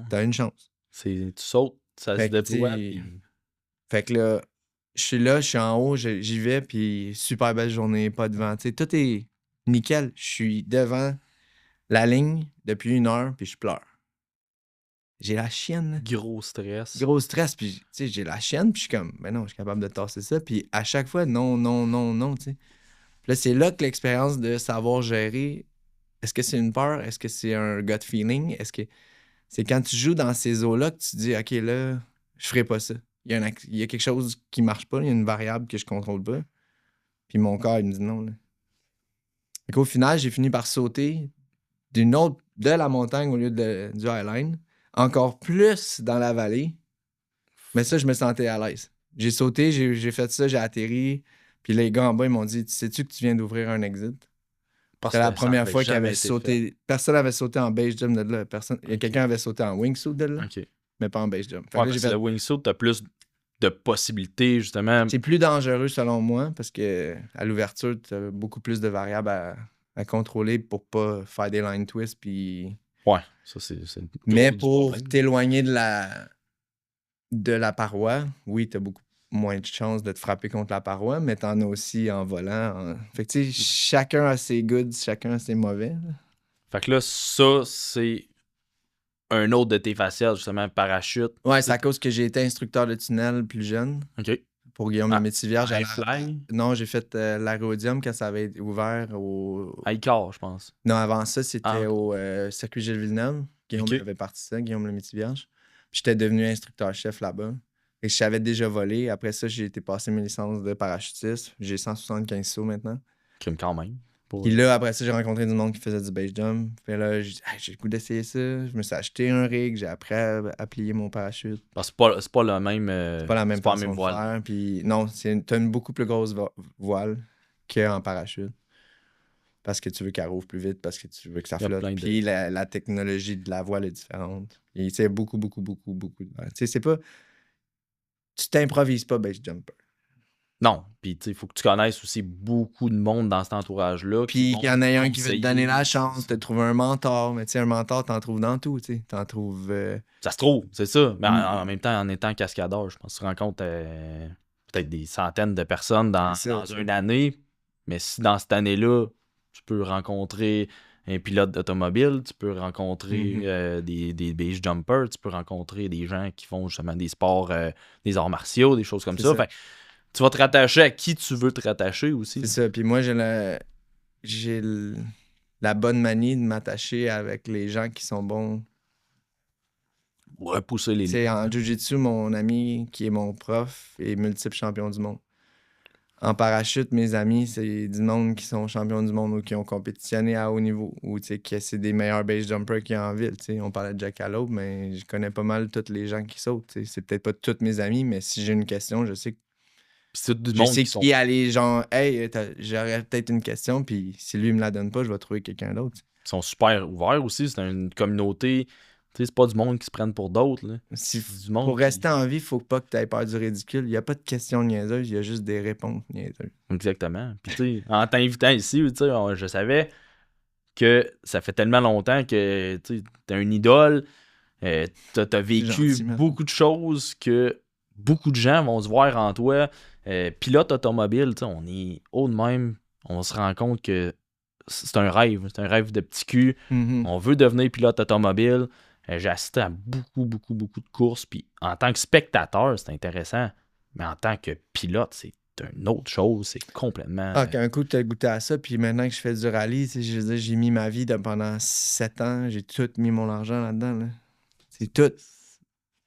T'as une chance.
Tu sautes, ça se
Fait que,
déploie.
t'sais,
Puis...
Fait que là, je suis en haut, j'y vais, puis super belle journée, pas de vent. T'sais, tout est nickel. Je suis devant la ligne depuis 1 heure, puis je pleure. J'ai la chienne. Là.
Gros stress.
Gros stress, puis j'ai la chienne, puis je suis comme, ben non, je suis capable de tasser ça. Puis à chaque fois, non, tu sais. Puis là, c'est là que l'expérience de savoir gérer, est-ce que c'est une peur? Est-ce que c'est un gut feeling? Est-ce que c'est quand tu joues dans ces eaux-là que tu te dis, OK, là, je ferai pas ça. Il y a quelque chose qui marche pas, il y a une variable que je contrôle pas. Puis mon corps, il me dit non. Là. Fait qu'au final, j'ai fini par sauter de la montagne au lieu du highline, encore plus dans la vallée. Mais ça, je me sentais à l'aise. J'ai sauté, j'ai fait ça, j'ai atterri. Puis les gars en bas, ils m'ont dit, sais-tu que tu viens d'ouvrir un exit?
Parce
C'était la
que ça
première
avait
fois qu'il
jamais
avait
été
sauté. Personne n'avait sauté en base jump de là. Quelqu'un avait sauté en wingsuit de là,
fait. OK.
mais pas en base jump. Fait que
Ouais,
là,
parce que le wingsuit, t'as plus de possibilités, justement.
c'est plus dangereux selon moi parce que à l'ouverture, tu as beaucoup plus de variables à contrôler pour pas faire des line twists. Puis...
Ouais, ça, c'est
Mais
du
pour
problème.
t'éloigner de la paroi, oui, tu as beaucoup moins de chances de te frapper contre la paroi, mais t'en as aussi en volant. Fait que tu sais, chacun a ses goods, chacun a ses mauvais. Là.
Fait que là, ça, c'est un autre de tes facettes, justement, parachute.
Ouais, c'est à cause que j'ai été instructeur de tunnel plus jeune
OK.
pour Guillaume le Métivier.
High fly.
Non, j'ai fait l'aérodium quand ça avait été ouvert au.
High-car, je pense.
Non, avant ça, c'était
Ah,
au circuit Gilles Villeneuve. Guillaume
Ok.
avait parti ça, Guillaume le Métivierge. Puis j'étais devenu instructeur-chef là-bas. Et je savais déjà voler. Après ça, j'ai été passer mes licences de parachutiste. J'ai 175 sauts maintenant.
Crime quand même.
Puis là, après ça, j'ai rencontré du monde qui faisait du base jump. Puis là, j'ai dit, hey, j'ai le goût d'essayer ça. Je me suis acheté un rig. J'ai appris à plier mon parachute.
Parce que c'est pas le même.
C'est pas la même
c'est pas la
façon
même
de
voile.
faire. Puis non, t'as une beaucoup plus grosse voile qu'en parachute. Parce que tu veux qu'elle rouvre plus vite, parce que tu veux que ça
Il y a
flotte.
plein de-
Puis la technologie de la voile est différente. Et tu sais, beaucoup de voile. Tu sais, c'est pas... Tu t'improvises pas base jumper.
Non. Puis, tu sais, il faut que tu connaisses aussi beaucoup de monde dans cet entourage-là.
Puis qu'il y en ait un qui veut te
conseiller.
donner la chance, te trouver un mentor. Mais tu sais, un mentor, t'en trouves dans tout, tu sais. T'en trouves...
Ça se trouve, c'est ça. Mais
Mm.
en même temps, en étant cascadeur, je pense que tu rencontres peut-être des centaines de personnes dans une année. Mais si dans cette année-là, tu peux rencontrer un pilote d'automobile, tu peux rencontrer des base jumpers, tu peux rencontrer des gens qui font justement des sports, des arts martiaux, des choses comme
C'est
ça.
ça.
Fait que tu vas te rattacher à qui tu veux te rattacher aussi.
C'est ça. Puis moi, j'ai la bonne manie de m'attacher avec les gens qui sont bons.
Repousser les
C'est en Jiu-Jitsu, mon ami qui est mon prof est multiple champion du monde. En parachute, mes amis, c'est du monde qui sont champions du monde ou qui ont compétitionné à haut niveau ou que c'est des meilleurs base jumpers qu'il y a en ville. T'sais. On parlait de Jack Allope, mais je connais pas mal tous les gens qui sautent. T'sais. C'est peut-être pas tous mes amis, mais si j'ai une question, je sais que
Puis c'est du
Je
monde
sais
qui sont...
qui aller, genre, hey, j'aurais peut-être une question, puis si lui me la donne pas, je vais trouver quelqu'un d'autre.
sont super ouverts aussi. C'est une communauté. Tu sais, c'est pas du monde qui se prennent pour d'autres. Là. C'est du monde
Pour
qui...
rester en vie, faut pas que tu aies peur du ridicule. Il n'y a pas de questions niaiseuses, il y a juste des réponses niaiseuses.
Exactement. Puis tu sais, en t'invitant ici, tu sais, je savais que ça fait tellement longtemps que tu t'es un idole. T'as vécu
Gentil, man.
beaucoup de choses que beaucoup de gens vont se voir en toi. Pilote automobile, tu sais, on est haut de même. On se rend compte que c'est un rêve. C'est un rêve de petit cul.
Mhm.
On veut devenir pilote automobile. J'ai assisté à beaucoup de courses. Puis en tant que spectateur, c'est intéressant. Mais en tant que pilote, c'est une autre chose. C'est complètement...
Ah, qu'un coup, tu as goûté à ça, puis maintenant que je fais du rallye, tu sais, je veux dire, j'ai mis ma vie pendant 7 ans, j'ai tout mis mon argent là-dedans. Là. C'est tout.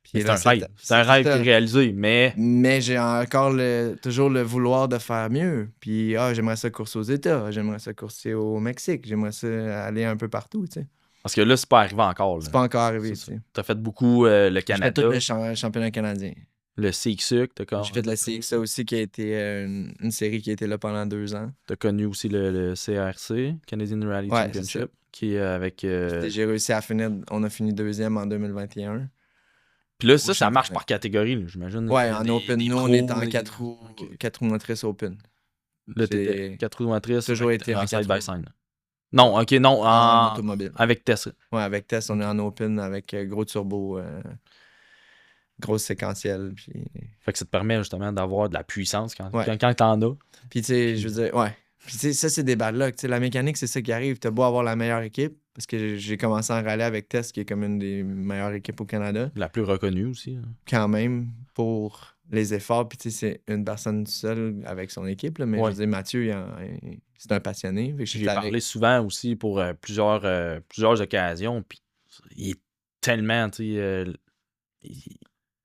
Puis
mais c'est
là,
un rêve. C'est un rêve qui est réalisé, mais...
Mais j'ai encore toujours le vouloir de faire mieux. Puis, j'aimerais ça courser aux États, j'aimerais ça courser au Mexique, j'aimerais ça aller un peu partout, tu sais.
Parce que là, c'est pas arrivé encore. Là.
C'est pas encore arrivé, tu
C'est ça.
sais.
T'as fait beaucoup le
J'ai fait
Canada,
tout le championnat canadien.
le CXUC,
J'ai fait la CXA aussi, qui a été une série qui a été là pendant 2 ans.
T'as connu aussi le CRC, Canadian Rally
Ouais,
Championship, qui est avec...
J'ai réussi à finir, on a fini 2e en 2021.
Puis là, ça
Au
marche
championnat.
par catégorie, là, j'imagine.
Ouais,
Il y a
en
des-
Open,
des
nous, on
pros,
est en
des-
4 roues,
Ok.
4 roues motrices Open.
Là,
C'est
t'étais 4 roues motrices
toujours
avec-
été en
en
quatre
side-by-side. Non, ok, non,
en automobile.
avec Tesla.
Ouais, avec Tess, on est en Open avec gros turbo, grosse séquentielle. Puis,
Fait que ça te permet justement d'avoir de la puissance quand,
Ouais.
quand t'en as.
puis tu sais, je veux dire, ouais. Puis tu sais, ça, c'est des bad luck. Tu sais, la mécanique, c'est ça qui arrive. T'as beau avoir la meilleure équipe, parce que j'ai commencé en rallye avec Tess, qui est comme une des meilleures équipes au Canada,
La plus reconnue aussi. Hein.
quand même, pour les efforts. Puis tu sais, c'est une personne seule avec son équipe, là, mais
Ouais.
je veux dire, Mathieu, c'est un passionné. Fait que
J'ai
j'étais avec-
parlé souvent aussi pour plusieurs occasions. Puis il est tellement, tu sais,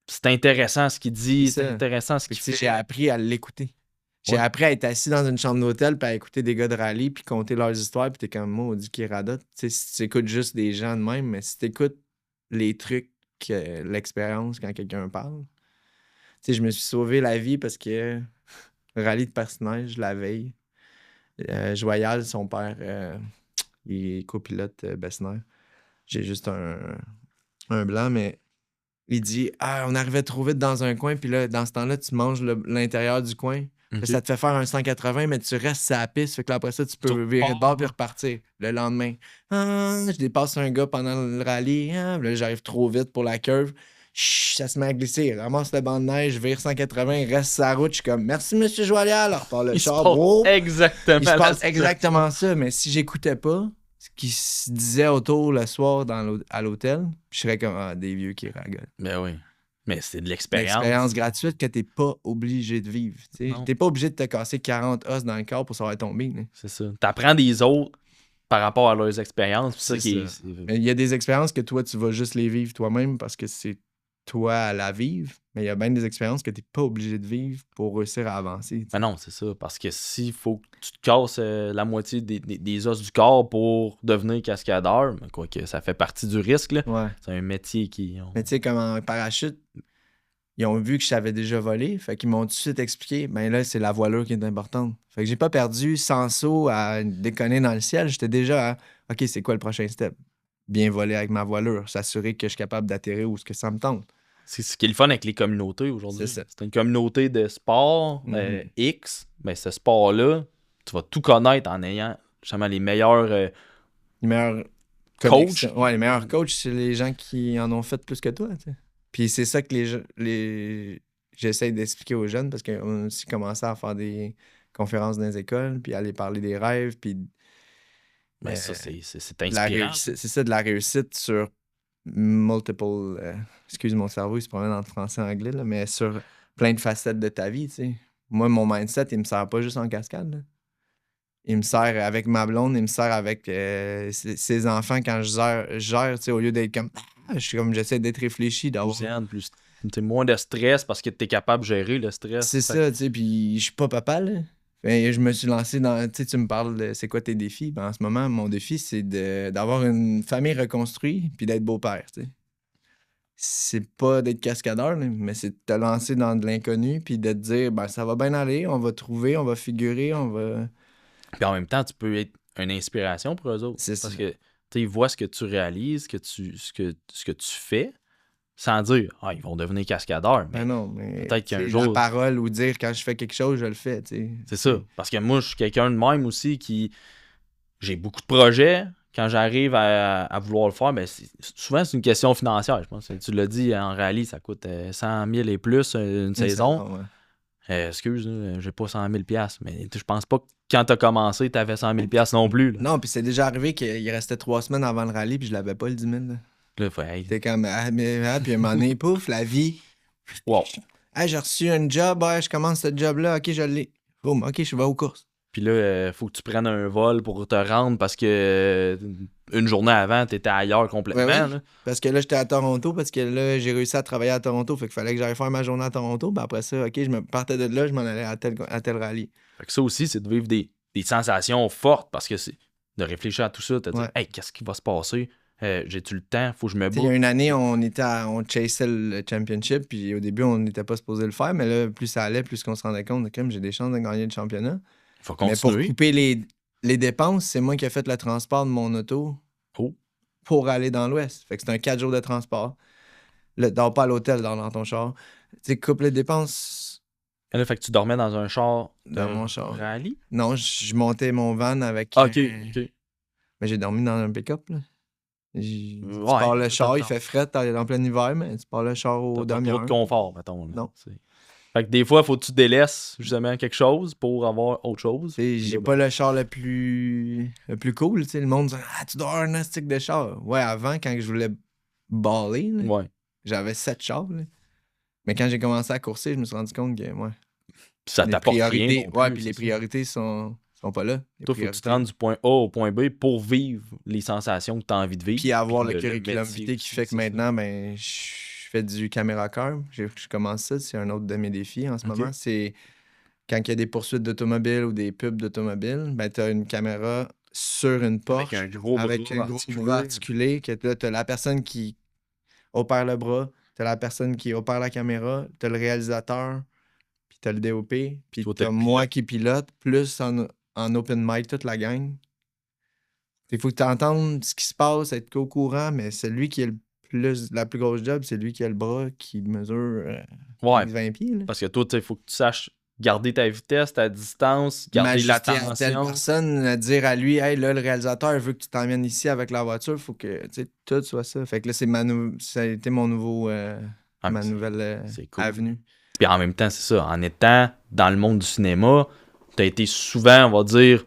c'est intéressant ce qu'il dit,
C'est
c'est
ça.
intéressant ce
Fait
qu'il
que, tu sais,
fait.
j'ai appris à l'écouter. J'ai
Ouais.
appris à être assis dans une chambre d'hôtel puis à écouter des gars de rallye puis compter leurs histoires puis t'es comme moi, on dit qu'ils radotent. Tu sais, si tu écoutes juste des gens de même, mais si tu écoutes les trucs, l'expérience quand quelqu'un parle. Tu sais, je me suis sauvé la vie parce que rallye de personnage la veille. Joyal, son père, il est copilote Bessner. J'ai juste un blanc, mais il dit on arrivait trop vite dans un coin, puis là, dans ce temps-là, tu manges l'intérieur du coin. Là,
Ok.
ça te fait faire un 180, mais tu restes sur la piste. Fait que là, après ça, tu peux
Tu
virer de
repars.
bord puis repartir. Le lendemain, je dépasse un gars pendant le rallye. Là, j'arrive trop vite pour la curve. Chut, ça se met à glisser. Ramasse le banc de neige, vire 180, reste sur la route. Je suis comme merci, monsieur Joalial. Alors, repart le
Il se
char.
passe
Bro.
exactement.
Il se
la
passe
situation.
exactement ça, mais si j'écoutais pas ce qui se disait autour le soir à l'hôtel, je serais comme des vieux qui rigolent.
Ben oui. Mais c'est de
Une
l'expérience.
expérience gratuite que t'es pas obligé de vivre.
Non.
T'es pas obligé de te casser 40 os dans le corps pour savoir tomber. Là.
C'est ça. T'apprends des autres par rapport à leurs expériences. C'est ça
C'est
qui est.
ça. Mais il y a des expériences que toi, tu vas juste les vivre toi-même parce que c'est toi à la vivre. Mais il y a bien des expériences que t'es pas obligé de vivre pour réussir à avancer.
Mais non, c'est ça. Parce que s'il faut que tu te casses la moitié des os du corps pour devenir cascadeur, mais quoique ça fait partie du risque, là.
Ouais.
C'est un métier qui.
Mais tu sais, comme en parachute, ils ont vu que je savais déjà voler. Fait qu'ils m'ont tout de suite expliqué, ben là, c'est la voilure qui est importante. Fait que j'ai pas perdu 100 sauts à déconner dans le ciel. J'étais déjà à, OK, c'est quoi le prochain step? Bien voler avec ma voilure. S'assurer que je suis capable d'atterrir où ce que ça me tente.
C'est ce qui est le fun avec les communautés aujourd'hui.
C'est ça.
C'est une communauté de sport
Mhm.
X. Mais ce sport-là, tu vas tout connaître en ayant justement les meilleurs.
Les meilleurs
Coach.
connexions. Ouais, les meilleurs coachs, c'est les gens qui en ont fait plus que toi. Tu sais. Puis c'est ça que j'essaie d'expliquer aux jeunes parce qu'on a aussi commencé à faire des conférences dans les écoles, puis aller parler des rêves, puis
Mais ça, c'est
de la
inspirant.
réussite. C'est ça, de la réussite sur multiple. Excuse mon cerveau, il se promène entre français et anglais, là, mais sur plein de facettes de ta vie. Tu sais. Moi, mon mindset, il me sert pas juste en cascade. Là. Il me sert avec ma blonde, il me sert avec ses enfants quand je gère tu sais, au lieu d'être comme. Je suis comme j'essaie d'être réfléchi, d'avoir.
Plus t'as moins de stress parce que t'es capable de gérer le stress.
C'est ça, tu sais, puis je suis pas papa, là. Fait, je me suis lancé dans. Tu sais, tu me parles de c'est quoi tes défis. Ben, en ce moment, mon défi, c'est d'avoir une famille reconstruite puis d'être beau-père, tu sais. c'est pas d'être cascadeur, là, mais c'est de te lancer dans de l'inconnu puis de te dire, ben, ça va bien aller, on va trouver, on va figurer, on va...
Puis en même temps, tu peux être une inspiration pour eux autres.
C'est ça.
Parce que, tu sais, ils voient ce que tu réalises, ce que tu fais, sans dire, ils vont devenir cascadeurs. Mais
Ben non, mais
peut-être qu'un
la
jour.
parole ou dire quand je fais quelque chose, je le fais, tu sais.
C'est ça. Parce que moi, je suis quelqu'un de même aussi qui. J'ai beaucoup de projets. Quand j'arrive à vouloir le faire, ben souvent, c'est une question financière. Je pense. Tu l'as dit, en rallye, ça coûte 100 000 et plus une saison. Excuse, j'ai pas 100 000 $, mais je pense pas que quand t'as commencé, t'avais 100 000 $ non plus. Là.
Non, puis c'est déjà arrivé qu'il restait 3 semaines avant le rallye puis je l'avais pas le 10 000.
Là, hey.
C'était comme, puis à un moment donné, pouf, la vie.
Wow.
Hey, j'ai reçu un job, je commence ce job-là, ok, je l'ai. Boum, ok, je vais aux courses.
Puis là, faut que tu prennes un vol pour te rendre parce que une journée avant, t'étais ailleurs complètement.
Ouais,
là.
Parce que là, j'étais à Toronto, parce que là, j'ai réussi à travailler à Toronto, fait qu'il fallait que j'aille faire ma journée à Toronto. Ben après ça, ok, je me partais de là, je m'en allais à tel rallye.
Fait que ça aussi, c'est de vivre des sensations fortes parce que c'est de réfléchir à tout ça, de dire, hey, qu'est-ce qui va se passer? J'ai-tu le temps? Faut que je me
Il y
bouge.
a une année, on chassait le championship, puis au début, on n'était pas supposé le faire, mais là, plus ça allait, plus qu'on se rendait compte que j'ai des chances de gagner le championnat.
Faut
Mais pour
continuer.
couper les dépenses, c'est moi qui ai fait le transport de mon auto pour aller dans l'Ouest. Fait que c'est un 4 jours de transport. Dors pas à l'hôtel, dors dans ton char. Tu sais, coupe les dépenses
Là, fait que tu dormais dans un char
dans mon char.
rallye?
Non, je montais mon van avec...
OK.
Mais j'ai dormi dans un pick-up, là. Tu
Ouais,
pars le char, il fait fret en plein hiver, mais tu pars le char au
T'as pas
demi-heure.
trop de confort, mettons. Là,
non.
Fait que des fois, faut que tu délaisses justement quelque chose pour avoir autre chose.
J'ai pas le char le plus cool, tu sais. Le monde dit « Ah, tu dois avoir un astic de char. » Ouais, avant, quand je voulais baller, là, j'avais 7 chars, là. Mais quand j'ai commencé à courser, je me suis rendu compte que,
ça t'apporte rien non plus,
puis les priorités sont pas là.
Toi, faut que tu te rendes du point A au point B pour vivre les sensations que tu as envie de vivre.
Puis avoir le curriculum vitae qui fait que maintenant, ben, je fais du caméra car. Je commence ça, c'est un autre de mes défis en ce moment. C'est quand il y a des poursuites d'automobile ou des pubs d'automobile, ben, tu as une caméra sur une porte avec un gros bras articulé, que là, tu as la personne qui opère le bras, tu as la personne qui opère la caméra, tu as le réalisateur, puis tu as le DOP, puis tu as moi qui pilote, plus en open mic, toute la gang. Il faut que tu entendes ce qui se passe, être au courant, mais celui qui a la plus grosse job, c'est lui qui a le bras qui mesure 20 pieds. Là.
Parce que toi, il faut que tu saches garder ta vitesse, ta distance, garder l'attention.
À telle personne, dire à lui, hey, là, le réalisateur veut que tu t'emmènes ici avec la voiture, il faut que tout soit ça. Fait que là, ça a été mon nouveau, ma nouvelle avenue.
Puis en même temps, c'est ça, en étant dans le monde du cinéma, tu as été souvent, on va dire,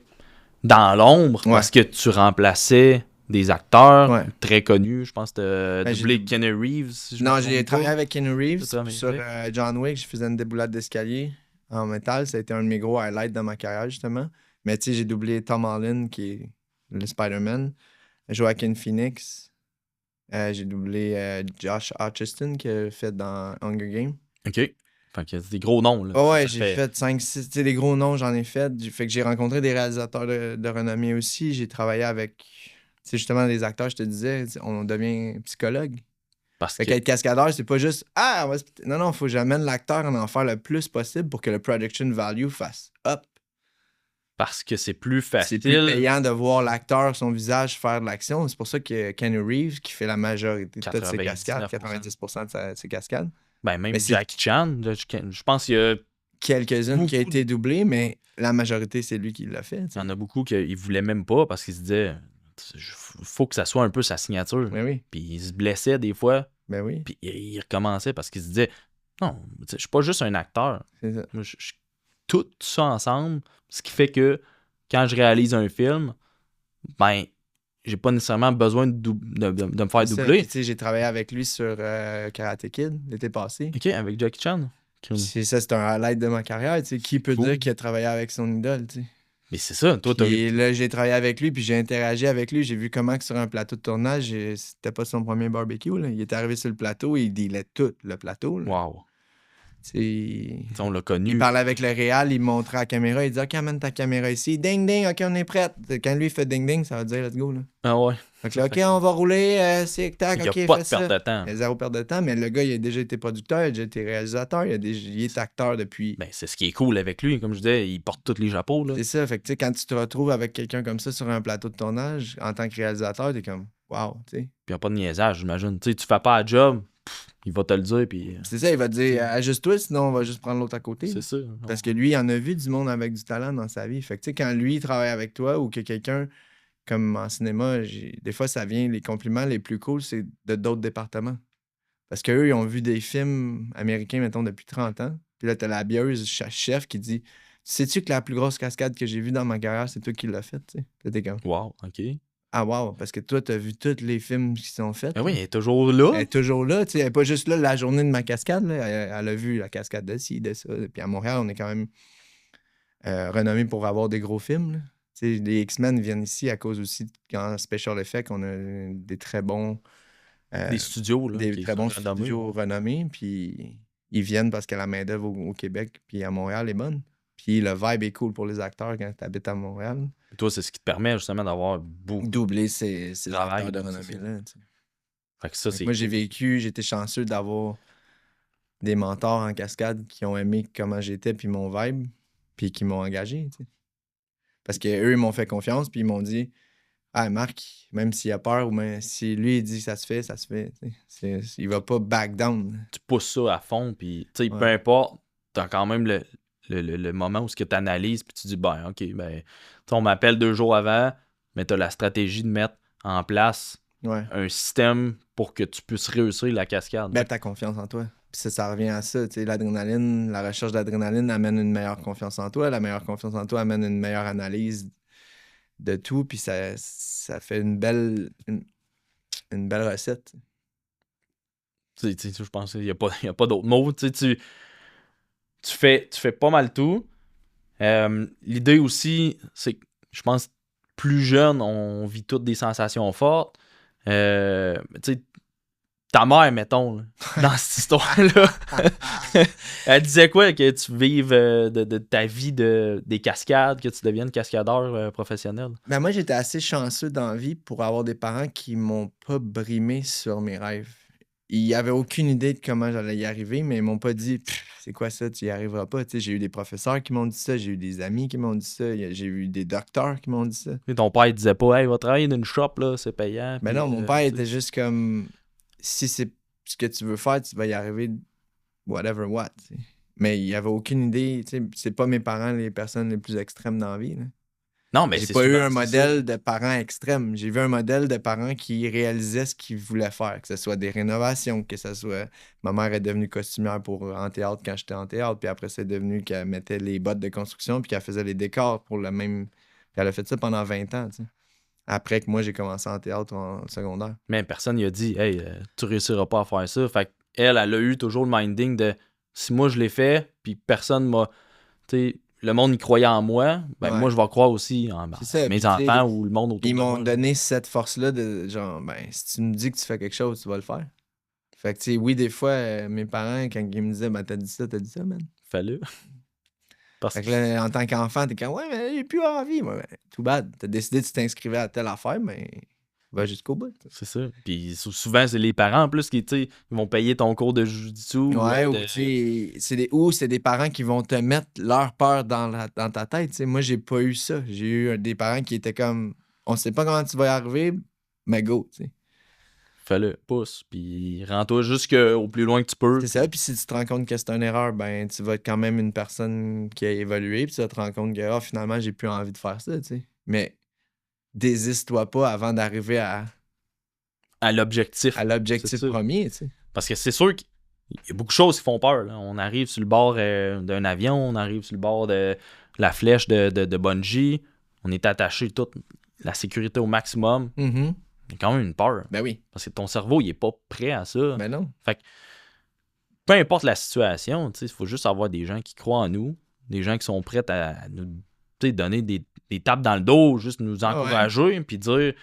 dans l'ombre parce que tu remplaçais des acteurs très connus. Je pense que tu as doublé Keanu Reeves.
Non, j'ai travaillé avec Keanu Reeves sur John Wick. Je faisais une déboulade d'escalier en métal. Ça a été un de mes gros highlights dans ma carrière, justement. Mais tu sais, j'ai doublé Tom Holland, qui est le Spider-Man. Joaquin Phoenix. J'ai doublé Josh Hutcherson, qui a fait dans Hunger Games.
OK. Fait que c'est des gros noms. Là,
ouais, j'ai fait 5-6. Tu sais, des gros noms, j'en ai fait. Fait que j'ai rencontré des réalisateurs de renommée aussi. J'ai travaillé avec, tu sais, justement, des acteurs, je te disais, on devient psychologue. Fait qu'être cascadeur, c'est pas juste non, faut que j'amène l'acteur à en faire le plus possible pour que le production value fasse up.
Parce que c'est plus facile.
C'est plus payant de voir l'acteur, son visage faire de l'action. C'est pour ça que Keanu Reeves, qui fait la majorité de toutes ses cascades, 90% de ses cascades.
Ben, même Jackie Chan, je pense qu'il y a
quelques-unes qui ont été doublées, mais la majorité, c'est lui qui l'a fait.
Il y en a beaucoup qui ne voulaient même pas parce qu'ils se disaient faut que ça soit un peu sa signature.
Ben oui.
Puis il se blessait des fois.
Ben oui.
Puis il recommençait parce qu'il se disait non, je suis pas juste un acteur.
C'est ça.
Tout ça ensemble, ce qui fait que quand je réalise un film, ben j'ai pas nécessairement besoin de me faire doubler.
J'ai travaillé avec lui sur Karate Kid l'été passé.
OK, avec Jackie Chan.
C'est un highlight de ma carrière. Qui peut dire qu'il a travaillé avec son idole? T'sais?
Mais c'est ça, toi,
Et là, j'ai travaillé avec lui, puis j'ai interagi avec lui. J'ai vu comment que sur un plateau de tournage, c'était pas son premier barbecue. Là. Il est arrivé sur le plateau et il dealait tout le plateau. Là.
Wow. On l'a connu.
Il parlait avec le réal, il montrait à la caméra, il dit OK, amène ta caméra ici. Ding, ding, OK, on est prêt. Quand lui, il fait ding, ding, ça veut dire let's go. Là.
Ah ouais.
Donc là, OK, on va rouler, c'est tac, OK,
Il n'y a pas
fais
de
ça.
perte de temps.
Il y a zéro perte de temps, mais le gars, il a déjà été producteur, il a déjà été réalisateur, il est acteur depuis.
Ben, c'est ce qui est cool avec lui. Comme je disais, il porte tous les chapeaux. Là.
C'est ça. Fait que, tu sais, quand tu te retrouves avec quelqu'un comme ça sur un plateau de tournage, en tant que réalisateur, t'es comme wow, tu sais.
Puis il n'y a pas de niaisage, j'imagine. Tu sais, tu fais pas la job, il va te le dire. Puis
C'est ça, il va te dire ajuste-toi, sinon on va juste prendre l'autre à côté.
c'est ça.
Parce que lui, il en a vu du monde avec du talent dans sa vie. Fait que, tu sais, quand lui, il travaille avec toi ou que quelqu'un, comme en cinéma, des fois, ça vient, les compliments les plus cool, c'est de d'autres départements. Parce qu'eux, ils ont vu des films américains, mettons, depuis 30 ans. Puis là, t'as la bieuse chef qui dit sais-tu que la plus grosse cascade que j'ai vue dans ma carrière, c'est toi qui l'as faite, tu sais? Là, t'es comme
Wow, OK.
ah, wow, parce que toi, t'as vu tous les films qui sont faits.
Ben oui, il est toujours là.
Elle est toujours là, tu sais. Elle n'est pas juste là la journée de ma cascade, là. Elle a vu la cascade de ci, de ça. Puis à Montréal, on est quand même renommé pour avoir des gros films, là. Tu sais, les X-Men viennent ici à cause aussi qu'en special effects, on a des très bons.
Des studios, là.
Des très bons studios renommés. Puis ils viennent parce que la main-d'œuvre au Québec puis à Montréal est bonne. Puis le vibe est cool pour les acteurs quand tu habites à Montréal.
Et toi, c'est ce qui te permet justement d'avoir beaucoup
doubler ces
travail,
acteurs de renommée-là.
Fait que ça, c'est
moi, j'étais chanceux d'avoir des mentors en cascade qui ont aimé comment j'étais puis mon vibe, puis qui m'ont engagé. T'sais. Parce qu'eux, ils m'ont fait confiance, puis ils m'ont dit ah, Marc, même s'il a peur ou même si lui, il dit que ça se fait, ça se fait. Il va pas back down.
Tu pousses ça à fond, puis peu
Ouais.
importe, t'as quand même le moment où tu analyses, puis tu dis ben, OK, ben, on m'appelle 2 jours avant, mais t'as la stratégie de mettre en place
Ouais.
un système pour que tu puisses réussir la cascade.
Mettre ta confiance en toi. Puis ça revient à ça. L'adrénaline, la recherche d'adrénaline amène une meilleure confiance en toi. La meilleure confiance en toi amène une meilleure analyse de tout. Puis ça fait une belle recette.
Je pense qu'il n'y a pas d'autre mot. Tu fais pas mal tout. L'idée aussi, c'est que je pense plus jeune, on vit toutes des sensations fortes. Ta mère, mettons, là, dans cette histoire-là, elle disait quoi? Que tu vives de ta vie des cascades, que tu deviennes cascadeur professionnel?
Ben moi, j'étais assez chanceux dans la vie pour avoir des parents qui m'ont pas brimé sur mes rêves. Ils avaient aucune idée de comment j'allais y arriver, mais ils m'ont pas dit c'est quoi ça, tu y arriveras pas. Tu sais, j'ai eu des professeurs qui m'ont dit ça, j'ai eu des amis qui m'ont dit ça, j'ai eu des docteurs qui m'ont dit ça.
Et ton père, il disait pas, hey, va travailler dans une shop, là, c'est payant.
Ben non, mon père était juste comme si c'est ce que tu veux faire, tu vas y arriver, whatever what. T'sais. Mais il avait aucune idée. C'est pas mes parents les personnes les plus extrêmes dans la vie. Là.
Non, mais
j'ai pas eu un modèle de parents extrêmes. J'ai vu un modèle de parents qui réalisaient ce qu'ils voulaient faire, que ce soit des rénovations, que ce soit... Ma mère est devenue costumière en théâtre quand j'étais en théâtre, puis après, c'est devenu qu'elle mettait les bottes de construction, puis qu'elle faisait les décors pour le même... Puis elle a fait ça pendant 20 ans, t'sais. Après que moi, j'ai commencé en théâtre en secondaire.
Mais personne n'y a dit, hey, tu réussiras pas à faire ça. Fait qu'elle, elle a eu toujours le minding de si moi je l'ai fait, puis personne m'a. Tu sais, le monde y croyait en moi, ben moi je vais croire aussi en mes enfants ou le monde autour
de moi. Ils m'ont
moi.
donné cette force-là de genre, ben, si tu me dis que tu fais quelque chose, tu vas le faire. Fait que, tu sais, oui, des fois, mes parents, quand ils me disaient, ben, t'as dit ça, man.
Fais-le.
Fait que là, en tant qu'enfant, t'es comme, ouais, mais j'ai plus envie. Ouais, ben, too bad. T'as décidé que tu t'inscrivais à telle affaire, mais va jusqu'au bout.
C'est ça. Puis souvent, c'est les parents en plus qui, tu sais, ils vont payer ton cours de jiu-jitsu.
Ouais, ou c'est des parents qui vont te mettre leur peur dans ta tête. T'sais. Moi, j'ai pas eu ça. J'ai eu des parents qui étaient comme, on sait pas comment tu vas y arriver, mais go, tu sais.
Fais-le, pousse, puis rends-toi jusqu'au plus loin que tu peux.
C'est ça, puis si tu te rends compte que c'est une erreur, ben tu vas être quand même une personne qui a évolué, puis tu vas te rendre compte que finalement, j'ai plus envie de faire ça, tu sais. Mais désiste-toi pas avant d'arriver à
l'objectif.
Premier, tu sais.
Parce que c'est sûr qu'il y a beaucoup de choses qui font peur. Là. On arrive sur le bord d'un avion, on arrive sur le bord de la flèche de bungee, on est attaché toute la sécurité au maximum.
Mm-hmm.
Il y a quand même une peur.
Ben oui.
Parce que ton cerveau, il est pas prêt à ça.
Ben non.
Fait que, peu importe la situation, il faut juste avoir des gens qui croient en nous, des gens qui sont prêts à nous donner des tapes dans le dos, juste nous encourager, puis dire,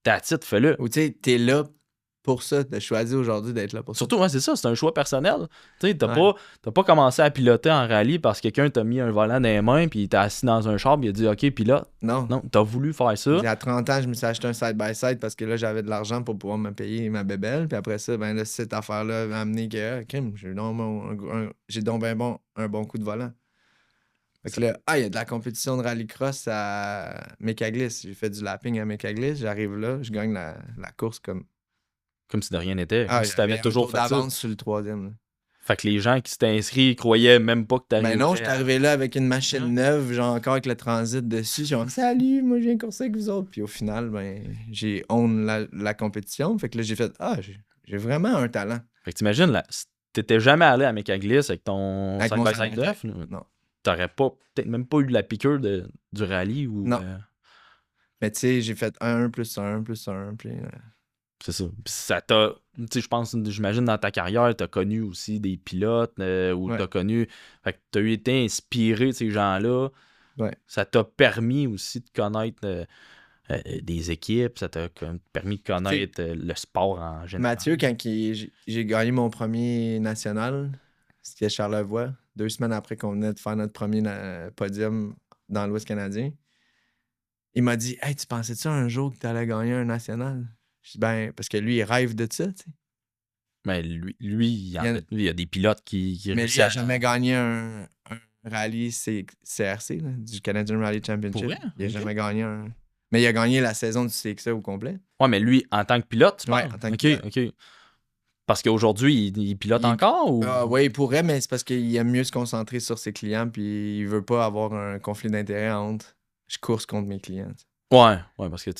ta titre, fais-le.
Ou tu sais, t'es là pour ça. T'as choisi aujourd'hui d'être là pour ça.
Surtout, ouais, c'est ça, c'est un choix personnel. Tu sais,
Ouais.
t'as pas commencé à piloter en rallye parce que quelqu'un t'a mis un volant dans les mains puis il t'a assis dans un char puis il a dit OK, pilote.
Non.
Non, t'as voulu faire ça.
À 30 ans, je me suis acheté un side-by-side parce que là, j'avais de l'argent pour pouvoir me payer ma bébelle. Puis après ça, ben là, cette affaire-là m'a amené que, crime, j'ai donc un bon coup de volant. Fait que là, il y a de la compétition de rallycross à Mécaglis. J'ai fait du lapping à Mécaglis. J'arrive là, je gagne la course comme.
Comme si de rien n'était. Comme si
J'avais
t'avais
un
toujours
tour
fait ça.
d'avance sur le troisième. Là.
Fait que les gens qui s'étaient inscrits croyaient même pas que t'arrivais.
Ben non, j'étais arrivé là avec une machine neuve, genre encore avec le transit dessus. Genre, salut, moi je viens courser avec vous autres. Puis au final, ben, j'ai own la compétition. Fait que là, j'ai fait, j'ai vraiment un talent.
Fait que t'imagines, là, si t'étais jamais allé à Mécaglis avec ton
Avec mon
5x5 neuf,
Non.
t'aurais peut-être même pas eu la piqûre du rallye ou.
Non. Mais tu sais, j'ai fait 1 plus 1 plus 1. Puis,
c'est ça. Puis ça t'a. Tu sais, je pense, j'imagine dans ta carrière, t'as connu aussi des pilotes ou t'as connu. Fait que t'as été inspiré de ces gens-là.
Ouais.
Ça t'a permis aussi de connaître des équipes. Ça t'a permis de connaître le sport en général.
Mathieu, quand j'ai gagné mon premier national, c'était Charlevoix, 2 semaines après qu'on venait de faire notre premier podium dans l'Ouest canadien, il m'a dit « Hey, tu pensais-tu un jour que tu allais gagner un national? » Je dis « Ben, parce que lui, il rêve de ça, tu sais. »
Mais lui, il y a des pilotes qui
Mais lui, il n'a jamais gagné un rallye CRC, là, du Canadian Rally Championship.
Pour vrai?
Il n'a jamais gagné un... Mais il a gagné la saison du CXA au complet.
Ouais, mais lui, en tant que pilote, tu penses?
Ouais, en tant que pilote.
OK. Parce qu'aujourd'hui, il pilote encore ou?
Oui, il pourrait, mais c'est parce qu'il aime mieux se concentrer sur ses clients puis il veut pas avoir un conflit d'intérêt entre je course contre mes clients.
Ouais, parce que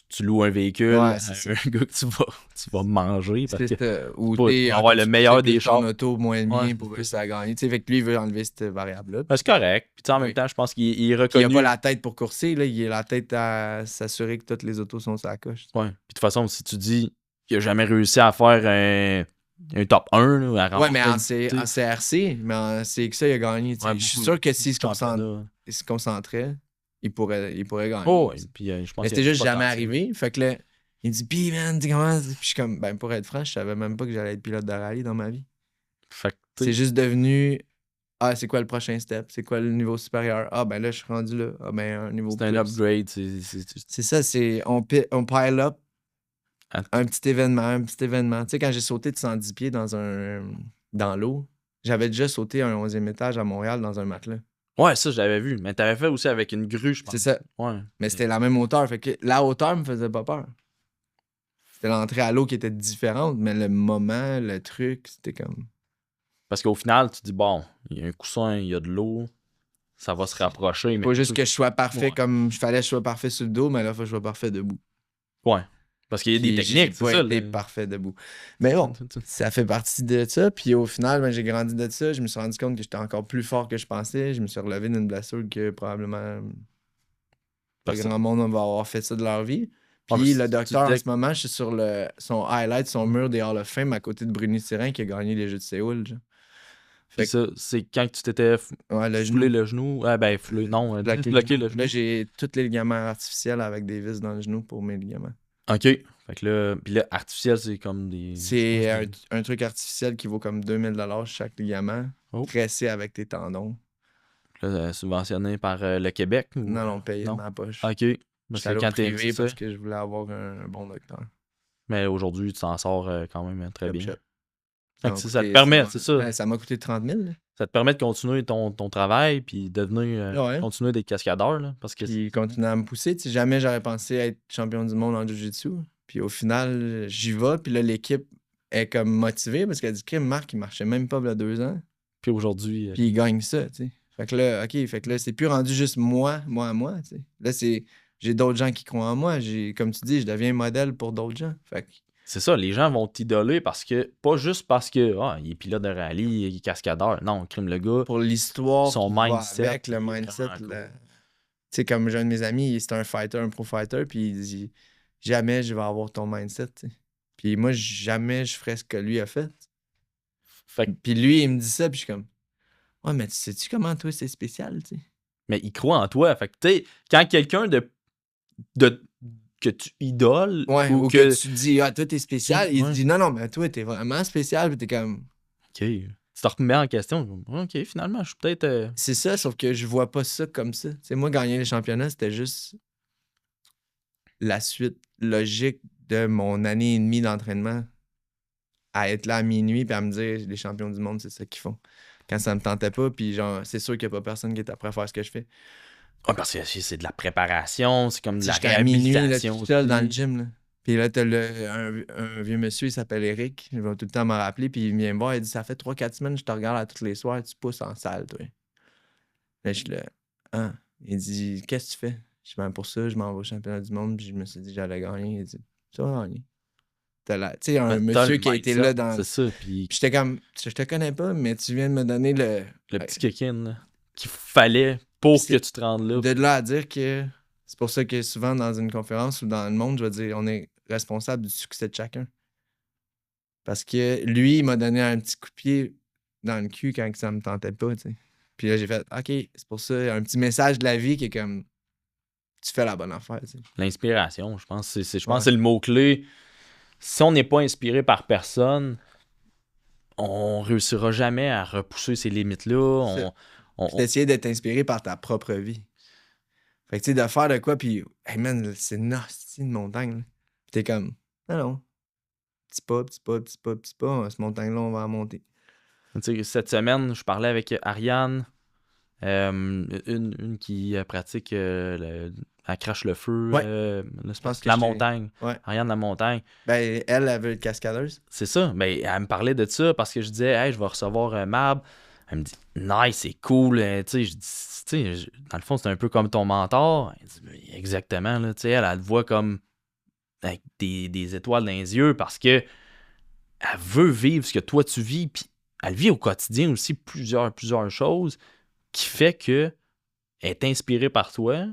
tu loues un véhicule
Ouais,
à
c'est
un gars que tu vas manger. Parce que
ou
pour
t'es
avoir le meilleur des chars.
ton auto moins le mien
Ouais,
pour réussir à gagner. T'sais, fait que lui, il veut enlever cette variable-là.
Ben, c'est correct. Puis en même
Oui.
temps, je pense qu'il est
Puis il
reconnu.
a pas la tête pour courser, là. Il a la tête à s'assurer que toutes les autos sont sur la coche.
Ouais. Puis de toute façon, si tu dis qu'il a jamais réussi à faire un top 1, là, à
Ouais, mais en
remporter,
CRC, mais en CXA, il a gagné.
Ouais,
je suis sûr que s'il se
championnat.
concentrait, il pourrait gagner.
Oh, ouais. Puis je pense
Mais
qu'il
c'était
y a
juste
du
jamais
potentiel.
arrivé. Fait que là, il dit, pis man, dis comment. Puis je suis comme, ben pour être franc, je savais même pas que j'allais être pilote de rallye dans ma vie.
Fait que, tu sais,
C'est juste devenu, c'est quoi le prochain step? C'est quoi le niveau supérieur? Ben là, je suis rendu là. Ben un niveau
c'est
plus.
un upgrade.
C'est ça, on pile up un petit événement. Tu sais, quand j'ai sauté de 110 pieds dans l'eau, j'avais déjà sauté un 11e étage à Montréal dans un matelas.
Ouais, ça, je l'avais vu. Mais t'avais fait aussi avec une grue, je pense.
C'est ça.
Ouais.
Mais c'était la même hauteur. Fait que la hauteur me faisait pas peur. C'était l'entrée à l'eau qui était différente, mais le moment, le truc, c'était comme.
Parce qu'au final, tu dis, bon, il y a un coussin, il y a de l'eau, ça va se rapprocher. Mais
Faut juste que je sois parfait
Ouais.
comme il fallait que je sois parfait sur le dos, mais là, il faut que je sois parfait debout.
Ouais. Parce qu'il y a des
Puis
techniques,
j'ai
c'est
pas
ça.
été parfait debout. Mais bon, ça fait partie de ça. Puis au final, ben, j'ai grandi de ça. Je me suis rendu compte que j'étais encore plus fort que je pensais. Je me suis relevé d'une blessure que probablement pas grand monde va avoir fait ça de leur vie. Puis le docteur, en ce moment, je suis sur son highlight, son mur des Hall of Fame à côté de Bruni Tyrin qui a gagné les Jeux de Séoul. Genre.
Fait que ça, c'est quand tu t'étais foulé le genou. Ah ben, foulé, non, bloqué le genou.
Là, j'ai tous les ligaments artificiels avec des vis dans le genou pour mes ligaments.
OK. Fait que là, puis là, artificiel, c'est comme des...
C'est un truc artificiel qui vaut comme 2000$ chaque ligament, tressé avec tes tendons.
Là, subventionné par le Québec? Ou...
Non, payé de ma poche.
OK. Parce que quand t'es privé,
parce que je voulais avoir un bon docteur.
Mais aujourd'hui, tu t'en sors quand même très bien.
Ça
te permet, c'est ça.
Ça m'a coûté 30 000. Là.
Ça te permet de continuer ton travail puis de devenir continuer d'être cascadeur. Là, parce que
puis continuer à me pousser. Tu sais, jamais j'aurais pensé être champion du monde en jiu-jitsu. Puis au final, j'y vais. Puis là, l'équipe est comme motivée parce qu'elle dit que Marc, il marchait même pas il y a 2 ans.
Puis aujourd'hui...
Puis il gagne ça, tu sais. Fait que là, OK, c'est plus rendu juste moi, tu sais. Là, j'ai d'autres gens qui croient en moi. Comme tu dis, je deviens modèle pour d'autres gens. Fait que...
C'est ça, les gens vont t'idoler parce que, pas juste parce que, il est pilote de rallye, il est cascadeur. Non, crime le gars.
Pour l'histoire,
son mindset.
Avec le mindset. Tu sais, comme j'ai un de mes amis, c'est un fighter, un pro-fighter, puis il dit jamais je vais avoir ton mindset, tu sais. Puis moi, jamais je ferais ce que lui a fait. Puis lui, il me dit ça, puis je suis comme, ouais, mais sais-tu comment toi, c'est spécial, tu sais.
Mais il croit en toi. Fait que, tu sais, quand quelqu'un que tu idoles.
Ouais, ou que tu dis, ah, toi, t'es spécial. Il
Ouais.
te dit, non, mais toi, t'es vraiment spécial. Puis t'es comme.
OK. Tu te remets en question. OK, finalement, je suis peut-être.
C'est ça, sauf que je vois pas ça comme ça. Tu sais, moi, gagner les championnats, c'était juste la suite logique de mon année et demie d'entraînement à être là à minuit puis à me dire, les champions du monde, c'est ça qu'ils font. Quand ça me tentait pas, puis genre, c'est sûr qu'il n'y a pas personne qui est prêt à faire ce que je fais.
Ouais, parce que c'est de la préparation, c'est comme de la
J'étais à minuit, là,
réhabilitation
tout seul dans le
aussi.
gym, là. Puis là, t'as un vieux monsieur, il s'appelle Eric. Il va tout le temps me rappeler. Puis il vient me voir, il dit, ça fait 3-4 semaines, je te regarde à tous les soirs, tu pousses en salle, toi. Là, je suis là, ah. Il dit, qu'est-ce que tu fais? Je dis, ben, pour ça, je m'en vais au championnat du monde. Puis je me suis dit, j'allais gagner. Il dit, tu vas gagner. Tu sais, un
Ben,
monsieur qui a été là dans.
C'est ça. Puis
Puis j'étais comme, je te connais pas, mais tu viens de me donner le
petit kick-in là, qu'il fallait pour que tu te rendes là.
de là à dire que c'est pour ça que souvent dans une conférence ou dans le monde, je vais dire, on est responsable du succès de chacun. Parce que lui, il m'a donné un petit coup de pied dans le cul quand ça me tentait pas, tu sais. Puis là, j'ai fait, OK, c'est pour ça, un petit message de la vie qui est comme, tu fais la bonne affaire, tu sais.
L'inspiration, je pense. Je pense que c'est le mot-clé. Si on n'est pas inspiré par personne, on réussira jamais à repousser ces limites-là.
Puis d'essayer d'être inspiré par ta propre vie. Fait que tu sais, de faire de quoi, puis, hey man, c'est une montagne. Là. Puis t'es comme, non. Petit pas, cette montagne-là, on va en monter.
Tu sais, cette semaine, je parlais avec Ariane, une qui pratique elle crache le feu,
Je pense que
la montagne.
Ouais.
Ariane la montagne.
Ben, elle veut être cascadeuse.
C'est ça. Ben, elle me parlait de ça parce que je disais, hey, je vais recevoir Mab. Elle me dit, nice, c'est cool. Tu sais, je dis, tu sais, dans le fond, c'est un peu comme ton mentor. Elle dit, ben, exactement. Là, tu sais, elle te voit comme avec des étoiles dans les yeux parce que elle veut vivre ce que toi tu vis. Puis elle vit au quotidien aussi plusieurs choses qui fait que elle est inspirée par toi.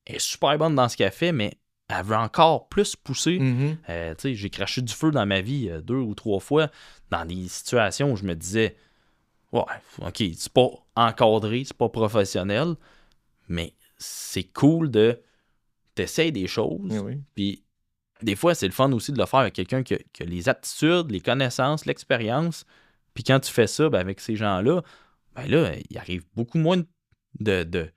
Elle est super bonne dans ce qu'elle fait, mais elle veut encore plus pousser.
Mm-hmm.
Tu sais, j'ai craché du feu dans ma vie 2 ou 3 fois dans des situations où je me disais, ouais, ok, c'est pas encadré, c'est pas professionnel, mais c'est cool de t'essayer des choses.
Oui.
Puis des fois, c'est le fun aussi de le faire avec quelqu'un qui a les aptitudes, les connaissances, l'expérience. Puis quand tu fais ça, ben, avec ces gens-là, ben là, il arrive beaucoup moins
de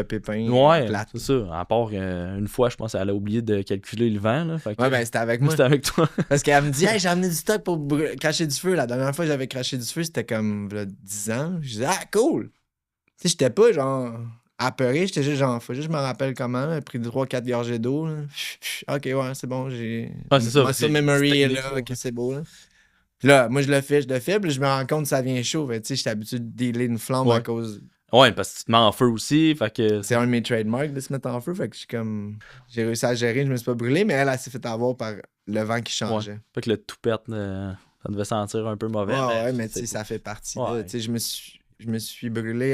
pépins.
Ouais,
plates.
c'est ça. À part une fois, je pense qu'elle a oublié de calculer le vent. Là, fait que,
Ouais, ben c'était avec moi.
C'était avec toi.
Parce qu'elle me dit, hey, j'ai amené du stock pour cracher du feu. La dernière fois que j'avais craché du feu, c'était comme là, 10 ans. Je disais, ah, cool. Tu sais, j'étais pas genre apeuré, j'étais juste genre, faut juste que je me rappelle comment. J'ai pris 3-4 gorgées d'eau. Là. Ok, ouais, c'est bon, j'ai.
Ah, c'est ça.
Muscle memory est là, ok, c'est beau. Là. Puis là, moi, je le fais, puis je me rends compte que ça vient chaud. Tu sais, j'étais habitué de dealer une flamme à cause.
Ouais, parce que tu te mets en feu aussi. Fait que...
C'est un de mes trademarks de se mettre en feu. Fait que je suis comme. J'ai réussi à gérer, je me suis pas brûlé, mais elle s'est fait avoir par le vent qui changeait.
Ouais. Fait que le toupette, ça devait sentir un peu mauvais.
Ouais, mais tu sais, ça fait partie.
Ouais.
Tu sais, je me suis brûlé.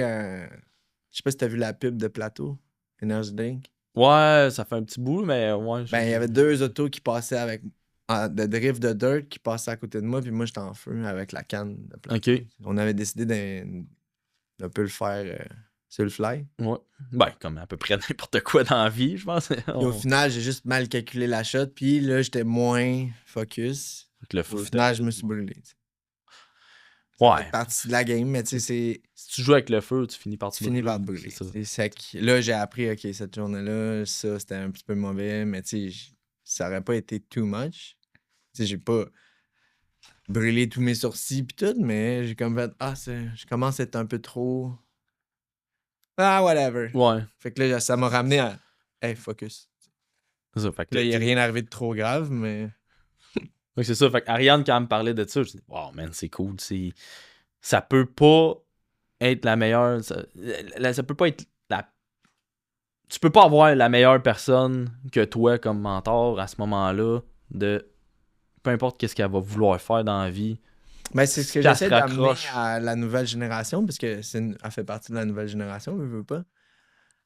Je sais pas si t'as vu la pub de Plateau, Energy Drink.
Ouais, ça fait un petit bout, mais ouais.
Ben, il y avait 2 autos qui passaient avec. De drift de dirt qui passaient à côté de moi, puis moi, j'étais en feu avec la canne de Plateau.
Ok.
On avait décidé d'un peu le faire sur le fly.
Ouais. Ben, comme à peu près n'importe quoi dans la vie, je pense.
Puis au final, j'ai juste mal calculé la shot, puis là, j'étais moins focus.
Le
Au final, je me suis brûlé.
Ouais.
C'est partie de la game, mais tu sais, c'est.
Si tu joues avec le feu, tu finis par te
brûler. C'est sec. Là, j'ai appris, OK, cette journée-là, ça, c'était un petit peu mauvais, mais tu sais, ça aurait pas été too much. Tu sais, j'ai pas brûlé tous mes sourcils pis tout, mais j'ai comme fait, je commence à être un peu trop. Ah, whatever.
Ouais.
Fait que là, ça m'a ramené à, hey, focus.
C'est ça. Fait que
là, il n'y a rien arrivé de trop grave, mais.
Ouais, c'est ça. Fait qu'Ariane, quand elle me parlait de ça, je dis, wow, man, c'est cool. Ça peut pas être la meilleure. Ça peut pas être la. Tu peux pas avoir la meilleure personne que toi comme mentor à ce moment-là de peu importe qu'est-ce qu'elle va vouloir faire dans la vie.
Ben, c'est ce que j'essaie d'amener à la nouvelle génération, parce que elle fait partie de la nouvelle génération, je veux pas.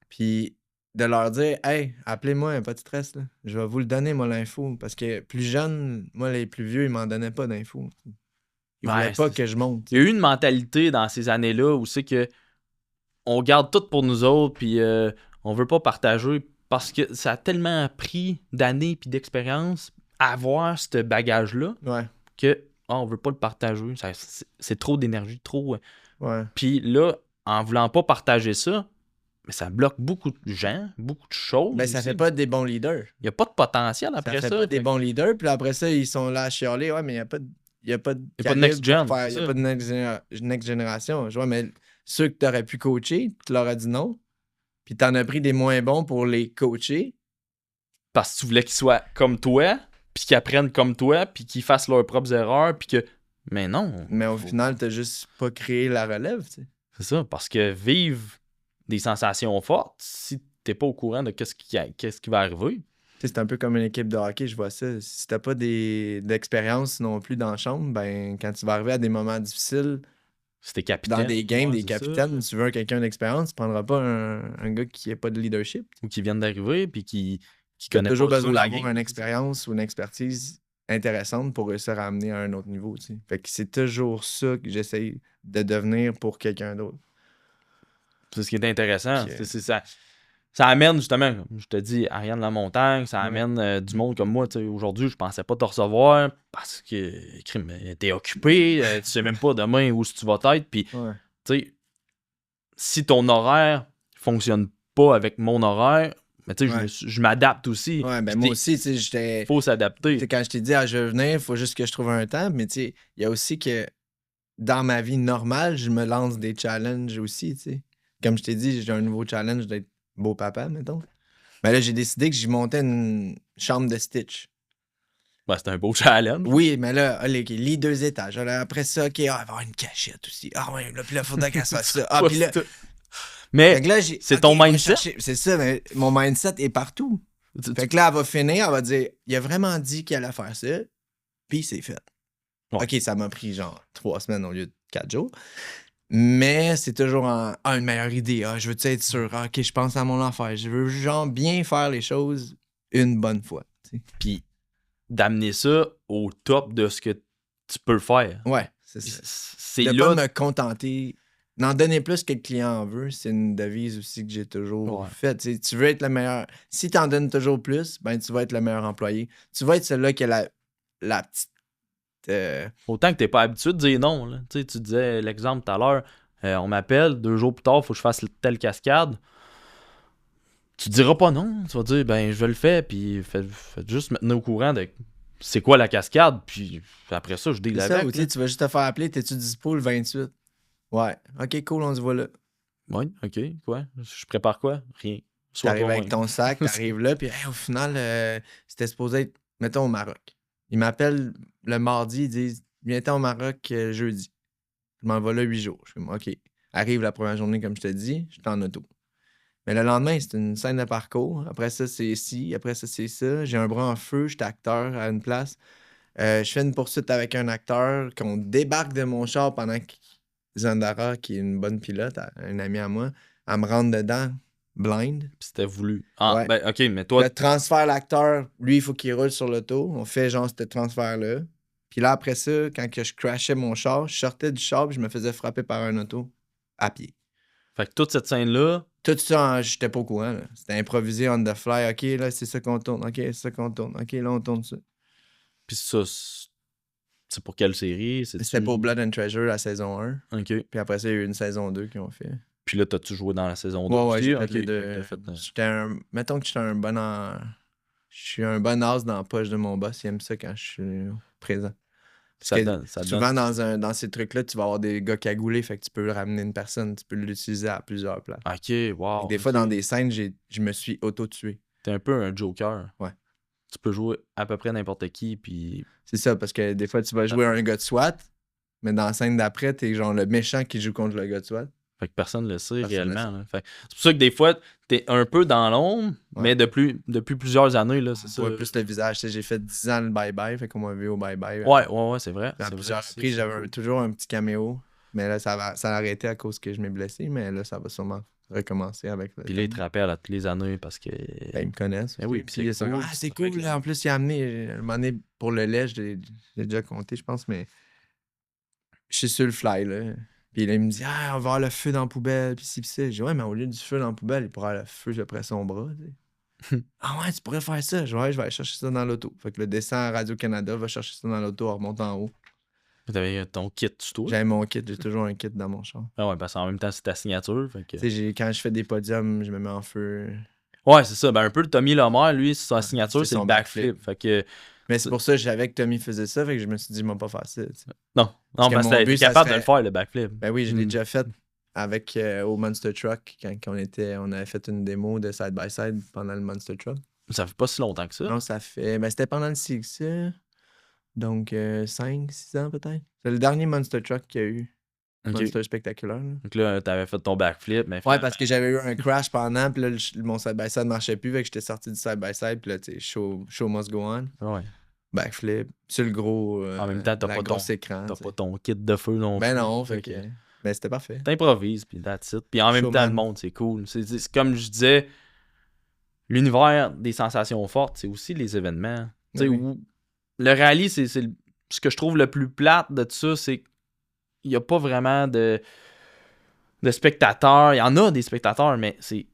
Puis de leur dire, hey, appelez-moi, pas de stress, là. Je vais vous le donner, moi, l'info. Parce que plus jeune, moi, les plus vieux, ils m'en donnaient pas d'infos. Ils voulaient pas que je monte.
Il y a eu une mentalité dans ces années-là où c'est que on garde tout pour nous autres, puis on veut pas partager parce que ça a tellement pris d'années puis d'expérience à avoir ce bagage-là
Ouais.
que on veut pas le partager. C'est trop d'énergie, trop.
Ouais.
Puis là, en voulant pas partager ça, mais ça bloque beaucoup de gens, beaucoup de choses.
Ben, ça
aussi.
fait pas des bons leaders.
Il n'y a pas de potentiel après
Ça
ça.
fait pas des bons leaders. Puis après ça, ils sont là à chialer. Ouais, mais il n'y a pas de. Il n'y a pas de
next gen.
Il n'y a pas de next génération. Je vois, mais ceux que tu aurais pu coacher, tu leur as dit non. Puis tu en as pris des moins bons pour les coacher.
Parce que tu voulais qu'ils soient comme toi, puis qu'ils apprennent comme toi, puis qu'ils fassent leurs propres erreurs, puis que. Mais non.
Mais au final, tu n'as juste pas créé la relève. Tu sais.
C'est ça, parce que vivre des sensations fortes, si t'es pas au courant de qu'est-ce qui va arriver.
Tu sais, c'est un peu comme une équipe de hockey, je vois ça. Si t'as pas d'expérience non plus dans la chambre, ben quand tu vas arriver à des moments difficiles,
Si t'es capitaine.
dans des games,
ouais,
des
c'est
capitaines,
ça.
tu veux quelqu'un d'expérience, tu prendras pas un gars qui n'a pas de leadership.
Ou qui viennent d'arriver, puis qui
Tu as
connaît
toujours
pas
besoin
trop la
d'avoir
game.
une expérience ou une expertise intéressante pour réussir à amener à un autre niveau. Tu sais. Fait que c'est toujours ça que j'essaye de devenir pour quelqu'un d'autre.
C'est ce qui est intéressant.
Ok.
C'est ça. Ça amène justement, comme je te dis, Ariane Lamontagne, ça
Ouais.
amène du monde comme moi. Aujourd'hui, je pensais pas te recevoir parce que crime, t'es occupé, tu sais même pas demain où tu vas être. Puis,
Ouais.
tu sais, si ton horaire fonctionne pas avec mon horaire, mais tu sais,
Ouais.
je m'adapte aussi.
Ouais, ben
Puis
moi aussi, tu sais, j'étais.
faut s'adapter.
Tu sais, quand je t'ai dit, je veux venir, il faut juste que je trouve un temps. Mais tu sais, il y a aussi que dans ma vie normale, je me lance des challenges aussi, tu sais. Comme je t'ai dit, j'ai un nouveau challenge d'être beau papa, mettons. Mais là, j'ai décidé que j'y montais une chambre de Stitch.
Ben, c'est un beau challenge.
Oui, mais là, allez, OK, lit 2 étages. Là, après ça, OK, il va y avoir une cachette aussi. Ah ouais, là, puis là, il faudrait qu'elle fasse ça. Ah, puis là,
Mais
fait que là,
c'est
OK,
ton
on va
mindset.
chercher- C'est ça, mais mon mindset est partout. Fait que là, elle va finir, elle va dire, il a vraiment dit qu'elle allait faire ça, puis c'est fait.
Ouais.
OK, ça m'a pris genre 3 semaines au lieu de 4 jours. Mais c'est toujours une meilleure idée. Ah, je veux être sûr. Ah, OK, je pense à mon affaire. Je veux genre bien faire les choses une bonne fois. Tu sais.
Puis d'amener ça au top de ce que tu peux faire.
Ouais, c'est ça.
C'est
De
là.
pas me contenter. D'en donner plus que le client en veut, c'est une devise aussi que j'ai toujours
Ouais.
faite. Tu sais, tu veux être le meilleur. Si tu en donnes toujours plus, ben tu vas être le meilleur employé. Tu vas être celui-là qui a la petite.
Autant que t'es pas habitué de dire non. Là. Tu sais, tu disais l'exemple tout à l'heure, on m'appelle, 2 jours plus tard, il faut que je fasse telle cascade. Tu diras pas non. Tu vas dire, ben, je le fais, puis faites juste me tenir au courant de c'est quoi la cascade, puis après ça, je deal
C'est ça,
avec.
ou tu sais, tu vas juste te faire appeler, t'es-tu dispo le 28? Ouais. OK, cool, on se voit là.
Oui, ok, quoi? Je prépare quoi? Rien. Sois
T'arrives
pas
avec ton sac, t'arrives là, puis hey, au final, c'était supposé être, mettons, au Maroc. Ils m'appellent le mardi, ils disent, viens-t'en au Maroc jeudi. Je m'en vais là 8 jours. Je suis comme, OK. Arrive la première journée, comme je te dis, je suis en auto. Mais le lendemain, c'est une scène de parcours. Après ça, c'est ci. Après ça, c'est ça. J'ai un bras en feu, je suis acteur à une place. Je fais une poursuite avec un acteur qu'on débarque de mon char pendant que Zandara, qui est une bonne pilote, un ami à moi, elle me rentre dedans, blind.
Puis c'était voulu. Ah,
Ouais.
ben, ok, mais toi,
Le transfert, l'acteur, lui, il faut qu'il roule sur l'auto. On fait genre ce transfert-là. Puis là, après ça, quand que je crashais mon char, je sortais du char puis je me faisais frapper par un auto à pied.
fait que toute cette scène-là,
Tout ça, j'étais pas au courant. Là. C'était improvisé on the fly. OK, là, c'est ça qu'on tourne. OK, c'est ça qu'on tourne. OK, là, on tourne ça.
puis ça, c'est pour quelle série?
C'était pour Blood and Treasure, la saison 1.
Ok.
Puis après ça, il y a eu une saison 2 qu'ils ont fait.
Puis là, t'as-tu joué dans la saison 2
Ouais,
aussi?
j'ai
Ok,
fait les
fait
deux.
que t'as fait,
J'étais mettons que j'étais un bon je suis un bon as dans la poche de mon boss. Il aime ça quand je suis présent. Parce
ça
que
donne, ça
souvent,
donne.
dans ces trucs-là, tu vas avoir des gars cagoulés, fait que tu peux ramener une personne, tu peux l'utiliser à plusieurs places.
Ok, wow.
Et des fois, dans des scènes, je me suis auto-tué.
T'es un peu un joker.
Ouais.
Tu peux jouer à peu près n'importe qui, puis...
C'est ça, parce que des fois, tu vas jouer un gars de SWAT, mais dans la scène d'après, t'es genre le méchant qui joue contre le gars de SWAT.
Fait que personne le sait
Personne
réellement.
le
là. Fait que c'est pour ça que des fois, t'es un peu dans l'ombre,
Ouais.
mais depuis plusieurs années, là, c'est
Tu
ça.
vois plus le visage. Tu sais, j'ai fait 10 ans le bye-bye, fait qu'on m'a vu au bye-bye.
Ouais, c'est vrai.
À
C'est
plusieurs
vrai,
reprises, j'avais toujours un petit caméo. Mais là, ça a arrêté à cause que je m'ai blessé. Mais là, ça va sûrement recommencer avec le
Puis là, ils
temps.
te rappellent à toutes les années parce que...
Ben, ils me connaissent.
Ben oui,
Puis
puis
ils
c'est
sont
cool,
comme, ah, c'est
ça
cool.
fait que-
Là. En plus, il a amené, un moment donné, pour le lait, j'ai déjà compté, je pense, mais je suis sur le fly, là. Puis là, il me dit, ah, on va avoir le feu dans la poubelle, puis ci, puis ça. Je dis, ouais, mais au lieu du feu dans la poubelle, il pourra avoir le feu après son bras, tu sais. Ah ouais, tu pourrais faire ça. Ouais, je vais aller chercher ça dans l'auto. Fait que le descend à Radio-Canada, va chercher ça dans l'auto, on remonte en haut.
T'avais ton kit sur toi?
J'avais mon kit, j'ai toujours un kit dans mon char.
Ah ouais, parce qu'en même temps, c'est ta signature. Fait que...
Tu sais, quand je fais des podiums, je me mets en feu.
Ouais, c'est ça. Ben, un peu le Tommy Lemaire, lui, sa
Ouais,
signature,
c'est
c'est le
son
backflip. Fait que...
Mais c'est pour ça que je savais que Tommy faisait ça, fait que je me suis dit, il m'a pas fait ça. Tu sais.
Non,
Parce que
parce
mon
que t'es
but, ça
capable de
serait-
le faire, le backflip.
Ben oui, je l'ai
Mm.
déjà fait avec au Monster Truck quand on avait fait une démo de side by side pendant le Monster Truck.
Ça fait pas si longtemps que ça.
Non, ça fait. Ben, c'était pendant le CXA. Donc 5-6 ans peut-être. C'est le dernier Monster Truck qu'il y a eu.
Ok.
Monster spectaculaire. Là.
Donc là, t'avais fait ton backflip. Mais
Ouais, parce que j'avais eu un crash pendant, puis là, mon side-by-side ne marchait plus, fait que j'étais sorti du side-by-side, puis là, tu sais, show must go on.
Ouais.
Backflip, sur le gros.
En même temps, t'as
la
pas
grosse écran.
T'as
tu sais.
pas ton kit de feu non plus.
Ben non, fait que. Ben c'était parfait.
T'improvises, puis that's it. Puis en même temps,
Showman.
le monde, c'est cool. C'est comme je disais, l'univers des sensations fortes, c'est aussi les événements. Tu sais,
Oui.
où le rallye, c'est ce que je trouve le plus plate de tout ça, c'est qu'il n'y a pas vraiment de spectateurs. Il y en a des spectateurs, mais c'est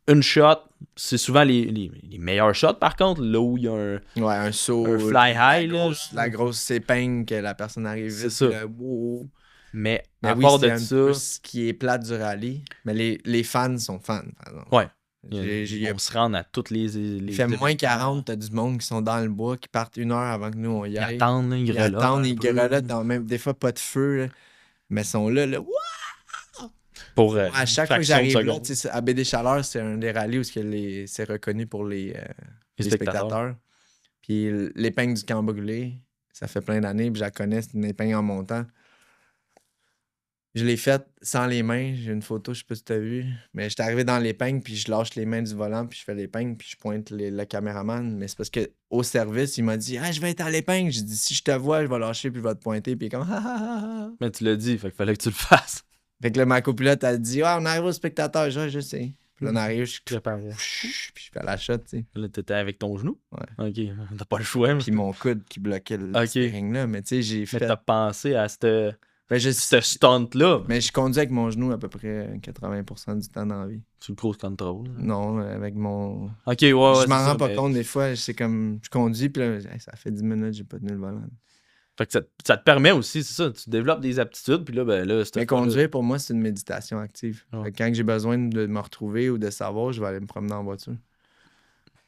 une shot. C'est souvent les meilleurs shots, par contre, là où il y a
Ouais, un saut.
un fly high. Là.
La grosse épingle que la personne arrive
C'est
vite.
ça.
puis là, wow.
Mais
Mais
à
oui,
part
c'est
de
un
ça,
peu ce qui est plate du rallye. Mais les fans sont fans, par exemple.
ouais.
J'ai-
On se rend à toutes les
Il fait moins 40, t'as du monde qui sont dans le bois, qui partent 1 heure avant que nous on y
Ils
aille.
attendent, là, ils
Ils
grelottent
attendent,
un
ils
peu.
grelottent, dans même des fois pas de feu, là, mais sont là. Wouah!
Pour,
À chaque fois que
fraction de
j'arrive là,
seconde.
tu sais, à Baie des Chaleurs, c'est un des rallyes où c'est reconnu pour les spectateurs. Puis l'épingle du camp brûlé, ça fait plein d'années, puis je la connais, c'est une épingle en montant. Je l'ai faite sans les mains. J'ai une photo, je sais pas si tu as vu. Mais j'étais arrivé dans l'épingle, puis je lâche les mains du volant, puis je fais l'épingle, puis je pointe le caméraman. Mais c'est parce que au service, il m'a dit je vais être à l'épingle. J'ai dit si je te vois, je vais lâcher, puis je vais te pointer. Puis il est comme ah, ah, ah, ah.
Mais tu l'as dit, fait qu'il fallait que tu le fasses.
Fait que là, ma copilote, elle dit on arrive au spectateur. Je sais. Puis là, on arrive, je
Préparé.
puis je fais la shot, tu sais.
Là, t'étais avec ton genou?
Ouais.
Ok, t'as pas le choix.
Puis mon coude qui bloquait le
Ok.
steering là. Mais tu sais, j'ai
Mais
fait.
t'as pensé à ce
Ben,
stunt-là.
mais je conduis avec mon genou à peu près 80% du temps dans la vie.
Sur le cruise control. là.
Non, avec mon.
Ok, ouais,
Je m'en
c'est ça,
rends pas
mais-
compte des fois. C'est comme. Je conduis, puis là, hey, ça fait 10 minutes, j'ai pas tenu le volant.
Fait que ça te permet aussi, c'est ça. Tu développes des aptitudes, puis là, ben là,
Mais conduire, pour moi, c'est une méditation active.
Ouais.
Fait que quand j'ai besoin de me retrouver ou de savoir, je vais aller me promener en voiture.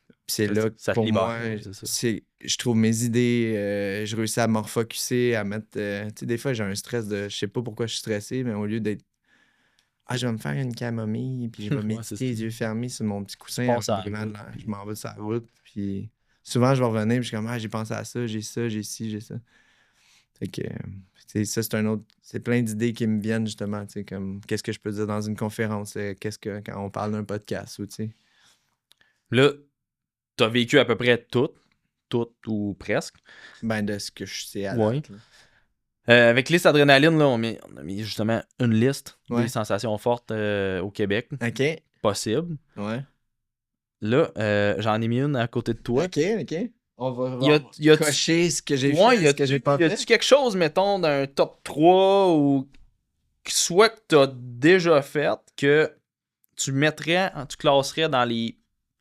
Puis c'est là que
ça te
pour
libère,
moi,
c'est ça.
je trouve mes idées, je réussis à me refocuser, à mettre. Tu sais, des fois, j'ai un stress de. Je sais pas pourquoi je suis stressé, mais au lieu d'être. Ah, je vais me faire une camomille, puis je vais
Ouais,
méditer
c'est ça.
les yeux fermés sur mon petit coussin.
Passes
en
à la
brûlant
route,
je m'en vais sur la route, puis souvent, je vais revenir, puis je suis comme, ah, j'ai pensé à ça, j'ai ci, j'ai ça. Fait que, tu sais, ça, c'est un autre. C'est plein d'idées qui me viennent, justement, tu sais, comme, qu'est-ce que je peux dire dans une conférence, quand on parle d'un podcast, ou, tu sais.
Là, t'as vécu à peu près tout ou presque.
Ben, de ce que je sais à
Ouais.
date, là.
Avec liste adrénaline, là, on a mis justement une liste
Ouais.
des sensations fortes au Québec
OK.
possible.
Ouais.
Là, j'en ai mis une à côté de toi.
OK. On va
Y a-tu-
cocher ce que j'ai
Ouais,
fait, ce que j'ai pas
y a-tu
fait.
quelque chose, mettons, d'un top 3 ou soit que tu as déjà fait que tu classerais dans les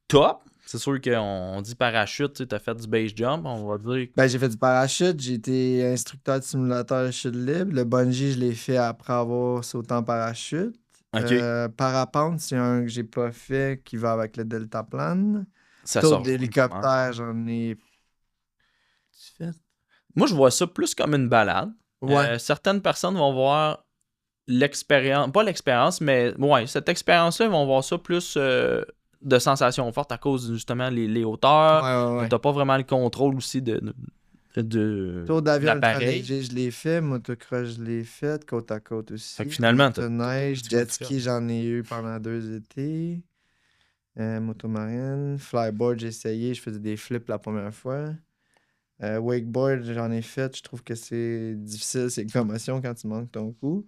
tops? C'est sûr qu'on dit parachute, tu as fait du base jump, on va dire.
Ben, j'ai fait du parachute, j'ai été instructeur de simulateur de chute libre. Le bungee, je l'ai fait après avoir sauté en parachute.
Ok,
Parapente, c'est un que j'ai pas fait qui va avec le deltaplane.
ça
Tour
sort.
d'hélicoptère, j'en ai. Tu fais?
Moi, je vois ça plus comme une balade.
Ouais.
Certaines personnes vont voir l'expérience, pas l'expérience, mais ouais, cette expérience-là, ils vont voir ça plus de sensations fortes à cause de, justement les hauteurs.
Ouais.
T'as pas vraiment le contrôle aussi de
Tour d'avion
l'appareil.
ultra-léger, je l'ai fait. Motocross, je l'ai fait. Côte à côte aussi.
Fait que finalement, t'as-
Motoneige,
t'as-
jet ski, j'en ai eu pendant 2 étés. Motomarine. Flyboard, j'ai essayé. Je faisais des flips la première fois. Wakeboard, j'en ai fait. Je trouve que c'est difficile, c'est une commotion quand tu manques ton coup.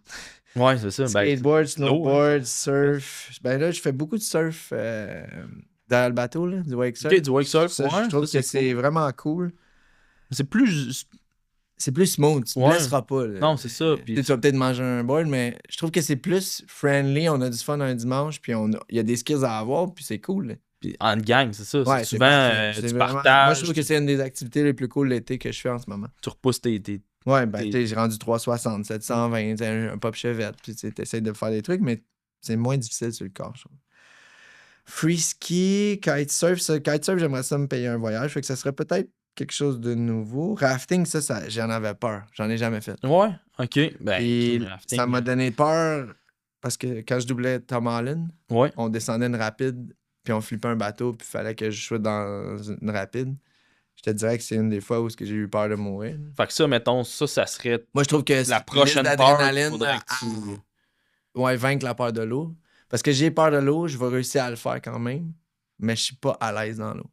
Ouais, c'est ça. Ben,
Skateboard,
c'est lourd,
snowboard, surf. Ben là, je fais beaucoup de surf dans le bateau, là, du wake surf.
ok, du wake surf,
Ça,
ouais,
je trouve
ça,
que c'est vraiment cool.
c'est plus.
C'est plus smooth, tu te
Ouais.
blesseras pas. Là.
Non, c'est ça.
Tu
Puis
sais, tu vas peut-être manger un board, mais je trouve que c'est plus friendly. On a du fun un dimanche, puis il y a des skills à avoir, puis c'est cool. Là.
Puis en gang, c'est ça.
Ouais,
C'est
c'est
souvent,
parfait. C'est
tu
vraiment-
partages.
Moi, je trouve que c'est une des activités les plus cool l'été que je fais en ce moment.
Tu repousses tes
Ouais, ben,
Et-
tu sais, j'ai rendu 360, 720, tu sais, un pop chevette. Puis, tu essaies de faire des trucs, mais c'est moins difficile sur le corps, je trouve. Free ski, kitesurf. Kitesurf, j'aimerais ça me payer un voyage. Fait que ça serait peut-être quelque chose de nouveau. Rafting, ça j'en avais peur. J'en ai jamais fait.
Ouais, ok. Ben,
Puis
rafting,
ça m'a donné peur parce que quand je doublais Tom Holland,
Ouais.
on descendait une rapide, puis on flippait un bateau, puis il fallait que je sois dans une rapide. Je te dirais que c'est une des fois où j'ai eu peur de mourir.
Fait que ça, mettons, ça serait
Moi, je trouve que
la prochaine peur.
d'adrénaline
Faudrait que tu...
ouais, vaincre la peur de l'eau. Parce que j'ai peur de l'eau, je vais réussir à le faire quand même, mais je suis pas à l'aise dans l'eau.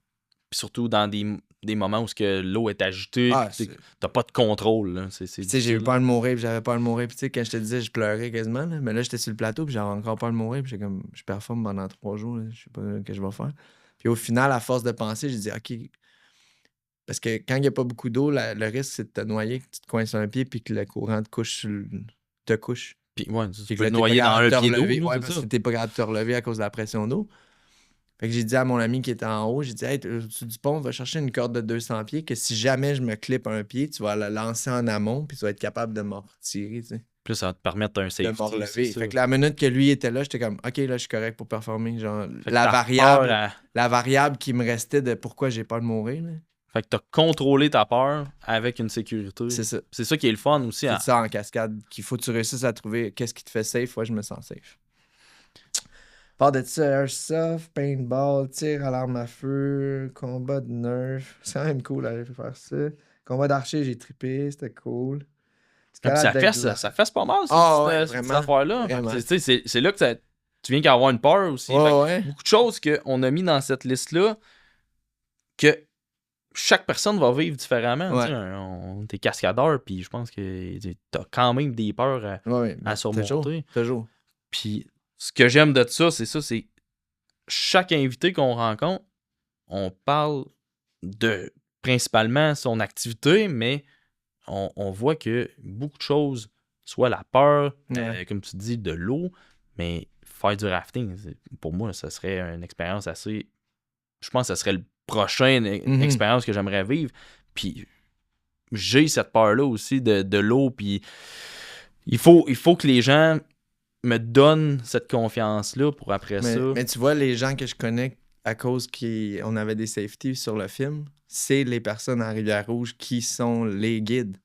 Puis surtout dans des moments où l'eau est agitée,
Ah,
puis t'as pas de contrôle. Là.
Tu sais, j'ai eu peur de mourir, puis j'avais peur de mourir. Puis tu sais, quand je te disais, je pleurais quasiment. Là. Mais là, j'étais sur le plateau, puis j'avais encore peur de mourir. Puis comme, je performe pendant 3 jours. Là. Je sais pas ce que je vais faire. Puis au final, à force de penser, j'ai dit, OK. Parce que quand il n'y a pas beaucoup d'eau, le risque, c'est de te noyer, que tu te coinces un pied, puis que le courant te couche.
Puis ouais, tu
Puis
peux
là,
te noyer dans un pied d'eau.
Ouais, parce que t'es pas capable de te relever à cause de la pression d'eau. Fait que j'ai dit à mon ami qui était en haut, j'ai dit, hey, au-dessus du pont, va chercher une corde de 200 pieds, que si jamais je me clippe un pied, tu vas la lancer en amont, puis tu vas être capable de me retirer, tu sais.
Puis ça va te permettre un
De
safety.
me relever.
c'est ça.
Fait que la minute que lui était là, j'étais comme, OK, là, je suis correct pour performer. Genre,
Fait que
la
t'as
variable,
peur
la variable qui me restait de pourquoi j'ai peur de mourir, là,
Fait que t'as contrôlé ta peur avec une sécurité.
c'est ça.
C'est ça qui est le fun aussi.
C'est ça en cascade, qu'il faut que tu réussisses à trouver qu'est-ce qui te fait safe. Ouais, je me sens safe. Part de ça, airsoft, paintball, tir à l'arme à feu, combat de nerf. C'est quand même cool d'aller faire ça. Combat d'archer, j'ai trippé, c'était cool.
Puis ça
Escalade de
fesse pas mal,
Ah ouais,
cette
vraiment,
affaire-là.
vraiment.
C'est là que tu viens qu'avoir une peur aussi. Fait que
ouais.
beaucoup de choses qu'on a mis dans cette liste-là que chaque personne va vivre différemment.
Ouais.
Tu sais, t'es cascadeur, puis je pense que t'as quand même des peurs
Ouais,
à surmonter.
Toujours.
Puis ce que j'aime de ça, c'est chaque invité qu'on rencontre, on parle de principalement son activité, mais on voit que beaucoup de choses, soit la peur,
Ouais.
comme tu dis, de l'eau, mais faire du rafting, pour moi, ça serait une expérience assez... Je pense que ça serait le prochain expérience que j'aimerais vivre. Puis j'ai cette peur-là aussi de l'eau, puis il faut que les gens me donnent cette confiance-là pour après ça.
Mais tu vois, les gens que je connais, à cause qu'on avait des safeties sur le film, c'est les personnes à Rivière-Rouge qui sont les guides.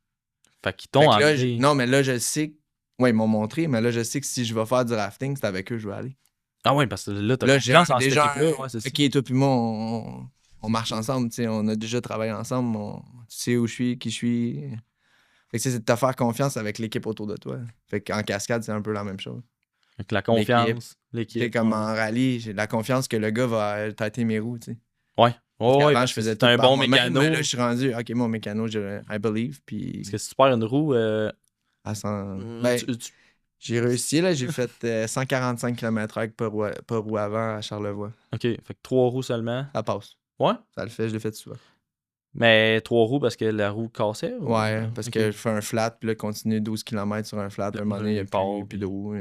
Fait qu'ils t'ont
Fait que là,
amené.
non, mais là, je sais... Ouais, ils m'ont montré, mais là, je sais que si je vais faire du rafting, c'est avec eux que je vais aller.
Ah ouais, parce que là, t'as
Là,
confiance en cette
déjà...
équipe-là. Ouais, c'est ça.
OK, toi puis moi, on marche ensemble, tu sais, on a déjà travaillé ensemble, tu sais où je suis, qui je suis. Fait que c'est de te faire confiance avec l'équipe autour de toi. Fait qu'en cascade, c'est un peu la même chose.
Avec la confiance, l'équipe.
C'est comme en rallye, j'ai la confiance que le gars va tâter mes roues, tu sais.
Ouais. Ouais,
Avant, je faisais
c'est
tout
un
par
bon
moi-même,
mécano.
mais là, je suis rendu, OK, mon mécano, I believe, puis...
Parce que si tu perds une roue,
à 100... Ben, j'ai réussi, là, j'ai fait 145 km/h par roue avant à Charlevoix.
OK, fait que 3 roues seulement.
Ça passe.
Ouais?
Ça le fait, je l'ai fait souvent.
Mais 3 roues parce que la roue cassait? Ou...
Ouais, parce
OK.
que je fais un flat, puis là, continue 12 km sur un flat. À un moment donné, il n'y a
part,
plus de roue.